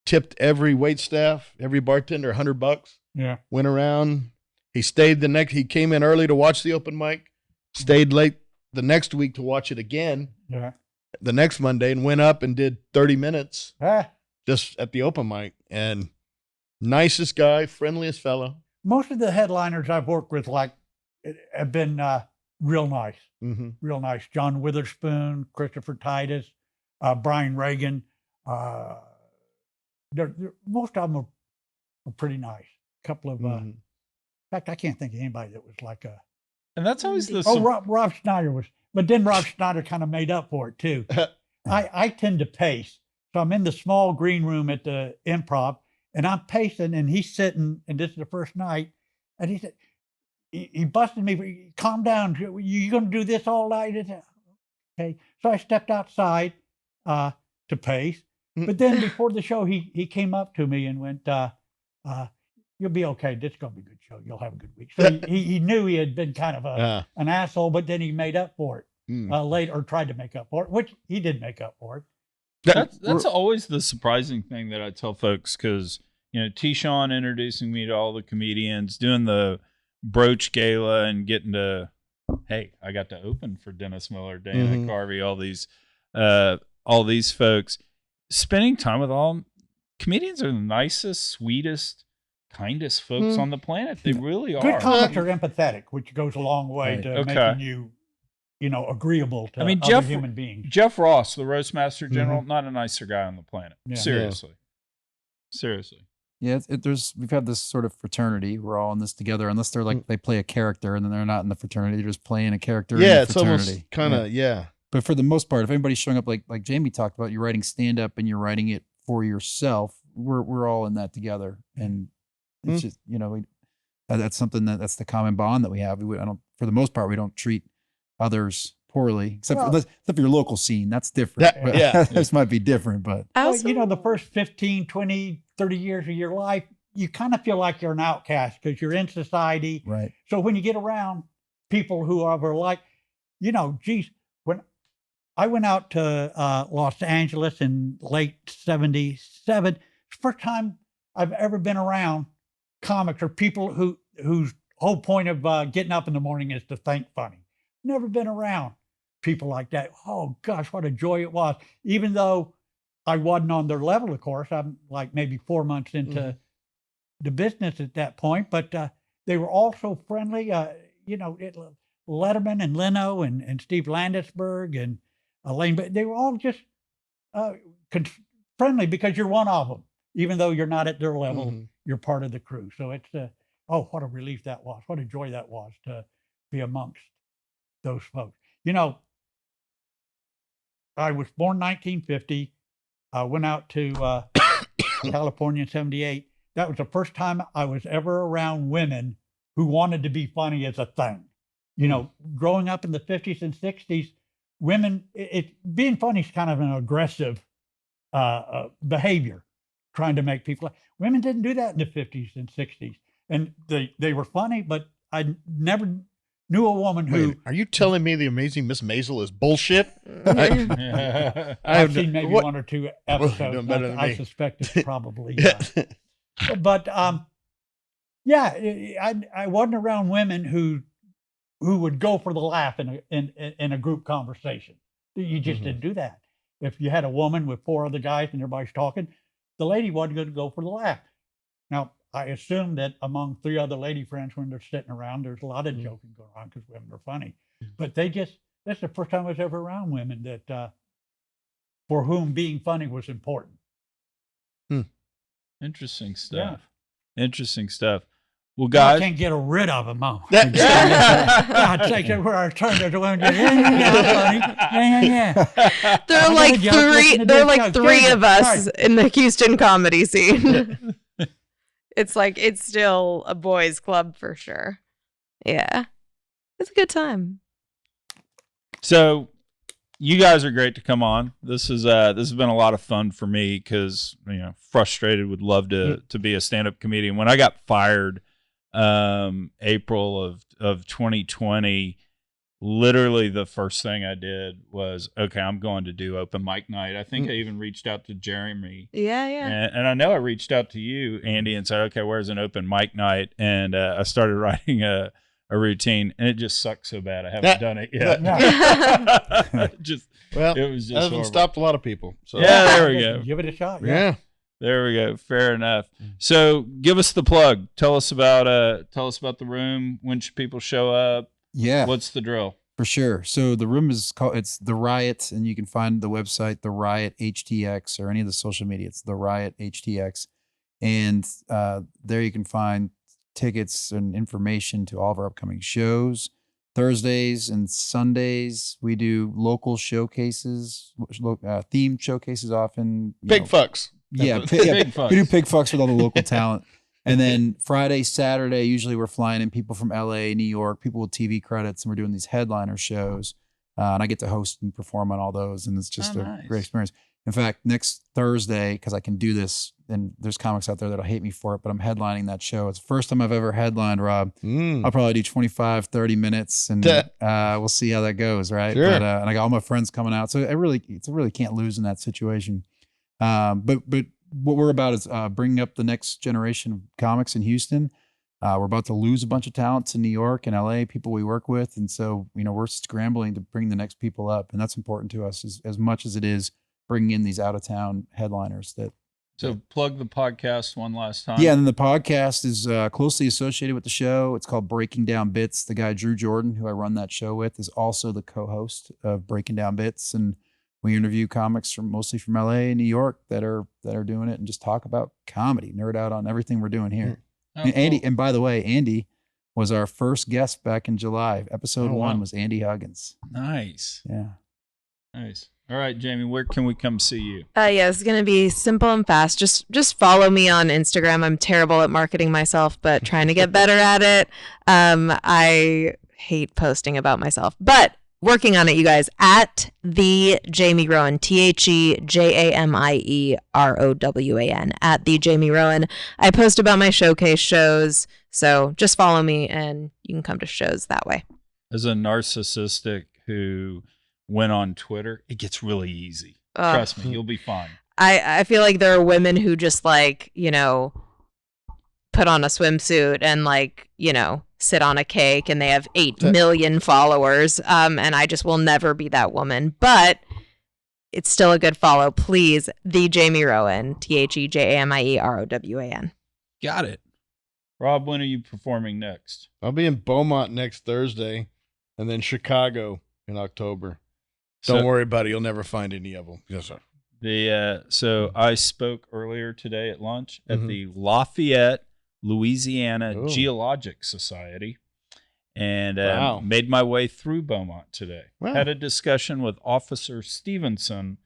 tipped every wait staff, every bartender $100. Yeah. Went around. He stayed He came in early to watch the open mic. Stayed late the next week to watch it again. Yeah. The next Monday, and went up and did 30 minutes Ah, just at the open mic. And nicest guy, friendliest fellow. most of the headliners I've worked with, have been real nice. Mm-hmm. Real nice. John Witherspoon, Christopher Titus, Brian Reagan. Most of them are pretty nice. A couple of, in fact, I can't think of anybody that was like a. And that's always the Rob Schneider was, but then Rob Schneider kind of made up for it too. I tend to pace, so I'm in the small green room at the Improv, and I'm pacing, and he's sitting, and this is the first night, and he said, he busted me. Calm down. You going to do this all night? Okay. So I stepped outside to pace. But then before the show, he came up to me and went, you'll be okay. This is going to be a good show. You'll have a good week. So he knew he had been kind of an asshole, but then he made up for it later, or tried to make up for it, which he did make up for it. That's always the surprising thing that I tell folks, because T-Shawn introducing me to all the comedians, doing the Broach Gala, and getting to, hey, I got to open for Dennis Miller, Dana Carvey, all these folks. Spending time with all comedians are the nicest, sweetest, kindest folks on the planet. They really are. Good comics are empathetic, which goes a long way to making you, agreeable to other human beings. Jeff Ross, the Roastmaster General, not a nicer guy on the planet. Yeah. Seriously. Yeah, we've had this sort of fraternity. We're all in this together, unless they're like they play a character and then they're not in the fraternity. They're just playing a character. Yeah, in the it's fraternity. almost kind of But for the most part, if anybody's showing up, like Jamie talked about, you're writing stand up and you're writing it for yourself. We're all in that together, and it's just that's something that's the common bond that we have. For the most part, we don't treat others poorly, except for your local scene. That's different. This might be different, but the first 15, 20, 30 years of your life, you kind of feel like you're an outcast because you're in society. Right. So when you get around people who are like, geez, when I went out to Los Angeles in late 77, it's the first time I've ever been around comics or people whose whole point of getting up in the morning is to think funny. Never been around people like that. Oh gosh, what a joy it was. Even though I wasn't on their level, of course. I'm like maybe 4 months into the business at that point, but they were all so friendly. Letterman and Leno and Steve Landisberg and Elaine, but they were all just friendly because you're one of them. Even though you're not at their level, you're part of the crew. So it's, what a relief that was. What a joy that was to be amongst those folks. I was born 1950. I went out to California in 78. That was the first time I was ever around women who wanted to be funny as a thing. Growing up in the 50s and 60s, women, being funny is kind of an aggressive behavior, trying to make people. Women didn't do that in the 50s and 60s. And they were funny, but I never knew a woman who. Wait, are you telling me the Amazing Miss Maisel is bullshit? I've seen maybe one or two episodes. You're doing better than I me. suspect it's probably. But I wasn't around women who would go for the laugh in a group conversation. You just didn't do that. If you had a woman with 4 other guys and everybody's talking, the lady wasn't going to go for the Laff. Now, I assume that among 3 other lady friends, when they're sitting around, there's a lot of joking going on because women are funny. But that's the first time I was ever around women that, for whom being funny was important. Interesting stuff. Interesting stuff. Well, I guys, can't get rid of them. Oh. That- God sakes, where I turned, there's one just, yeah. There are I like got a joke, listen three. to There are this like joke. three Good. of us Right. in the Houston comedy scene. It's still a boys' club for sure. Yeah, it's a good time. so you guys are great to come on. This has been a lot of fun for me because frustrated, would love to be a stand-up comedian. When I got fired, April of 2020, literally the first thing I did was, okay, I'm going to do open mic night. I think I even reached out to Jeremy. Yeah. And I know I reached out to you, Andy, and said, okay, where's an open mic night? And I started writing a routine, and it just sucked so bad I haven't done it yet. It was just hasn't horrible. stopped a lot of people. So Yeah, there we go. Give it a shot. yeah. There we go. Fair enough. So give us the plug. Tell us about the room. When should people show up? Yeah, What's the drill? for sure. So the room is called, it's The Riot, and you can find the website, The Riot HTX, or any of the social media. It's The Riot HTX. And there you can find tickets and information to all of our upcoming shows. Thursdays and Sundays, we do local showcases, themed showcases often. Big fucks. Yeah, Big fucks. we do pig fucks with all the local talent. And then Friday, Saturday, usually we're flying in people from LA, New York, people with TV credits, and we're doing these headliner shows. And I get to host and perform on all those, and it's just a nice. great experience. In fact, next Thursday, because I can do this, and there's comics out there that'll hate me for it, but I'm headlining that show. It's the first time I've ever headlined, Rob. I'll probably do 25, 30 minutes, and we'll see how that goes, right? Sure. But, and I got all my friends coming out, so I really can't lose in that situation. But what we're about is bringing up the next generation of comics in Houston. We're about to lose a bunch of talents in New York and LA, people we work with. And so, we're scrambling to bring the next people up. And that's important to us as much as it is bringing in these out-of-town headliners. So plug the podcast one last time. Yeah, and then the podcast is closely associated with the show. It's called Breaking Down Bits. The guy, Drew Jordan, who I run that show with, is also the co-host of Breaking Down Bits. And we interview comics mostly from LA and New York that are doing it and just talk about comedy, nerd out on everything we're doing here. Oh, And Andy, cool. and by the way, Andy was our first guest back in July. Episode 1 was Andy Huggins. Nice. Yeah. Nice. All right, Jamie, where can we come see you? Yeah, it's gonna be simple and fast. Just follow me on Instagram. I'm terrible at marketing myself, but trying to get better at it. I hate posting about myself, but working on it, you guys. At the Jamie Rowan, TheJamieRowan, at the Jamie Rowan. I post about my showcase shows, so just follow me and you can come to shows that way. As a narcissistic who went on Twitter, it gets really easy. Trust me, you'll be fine. I feel like there are women who just put on a swimsuit and sit on a cake and they have 8 million followers. And I just will never be that woman, but it's still a good follow. Please, the Jamie Rowan, TheJamieRowan. Got it. Rob, when are you performing next? I'll be in Beaumont next Thursday, and then Chicago in October. Don't worry, buddy. You'll never find any of them. Yes, sir. So I spoke earlier today at lunch at the Lafayette, Louisiana Geologic Society, and made my way through Beaumont today. Wow. Had a discussion with Officer Stevenson,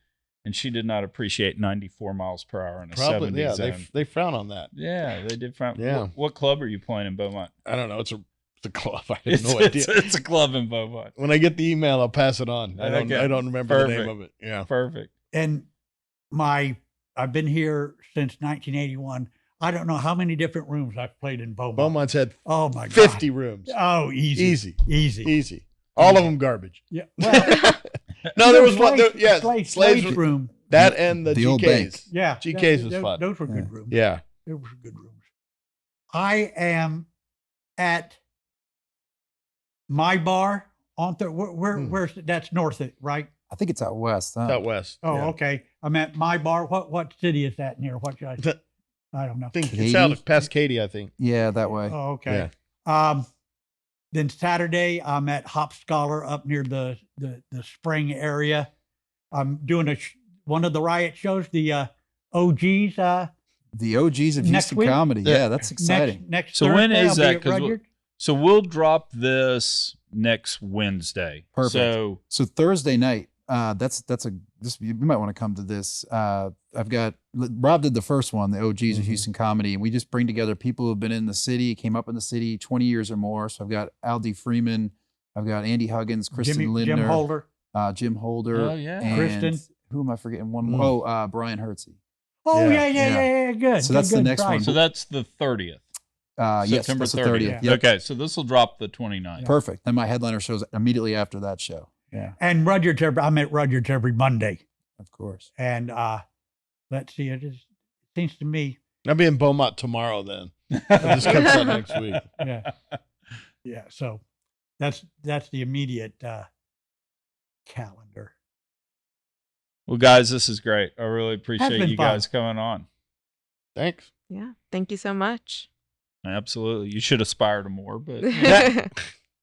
and she did not appreciate 94 miles per hour in a 70 zone. They frown on that. Yeah, they did frown. Yeah. What club are you playing in Beaumont? I don't know. It's a club. I have no idea. It's a club in Beaumont. When I get the email, I'll pass it on. I don't remember the name of it. Yeah. Perfect. And I've been here since 1981. I don't know how many different rooms I've played in Beaumont. Beaumont's had Oh my God. 50 rooms. Oh, easy. All of them garbage. Yeah. Well, No, there was one. Slade's Slade's room. that and the old bank. GKs. Yeah. GKs was fun. Those were good rooms. Yeah. Those were good rooms. I am at my bar on where's that's north of, right? I think it's out west. Huh? It's out west. Oh, yeah. okay. I'm at my bar. What city is that near? What should I say? I don't know. I think Katy? it's out past Katy, I think. Yeah, that way. Oh, okay. Then Saturday, I'm at Hop Scholar up near the spring area. I'm doing one of the riot shows, the OGs. The OGs of Next Houston week? comedy. Yeah, that's exciting. Next So when Thursday, is I'll be that? at 'Cause Rudyard. So we'll drop this next Wednesday. Perfect. So So Thursday night, you might want to come to this. Rob did the first one, the OGs of Houston comedy, and we just bring together people who have been in the city, came up in the city 20 years or more. So I've got Aldi Freeman, I've got Andy Huggins, Kristen Lindner, Jim Holder. Jim Holder, Oh, yeah. and Kristen. who am I forgetting? One more. Oh, Brian Hertzy. Oh, Yeah. yeah. Good. So that's good, the good. next one. Right. so that's the 30th. Yes, September that's the 30th. 30th. Yep. Okay, so this will drop the 29th. Perfect. And my headliner shows immediately after that show. Yeah, And Rudyard's I'm at Rudyard's every Monday. of course. And let's see, seems to me, I'll be in Beaumont tomorrow then. This comes out next week. yeah. So that's the immediate calendar. Well, guys, this is great. I really Has appreciate been you fun. guys coming on. Thanks. Yeah. Thank you so much. Absolutely. You should aspire to more, but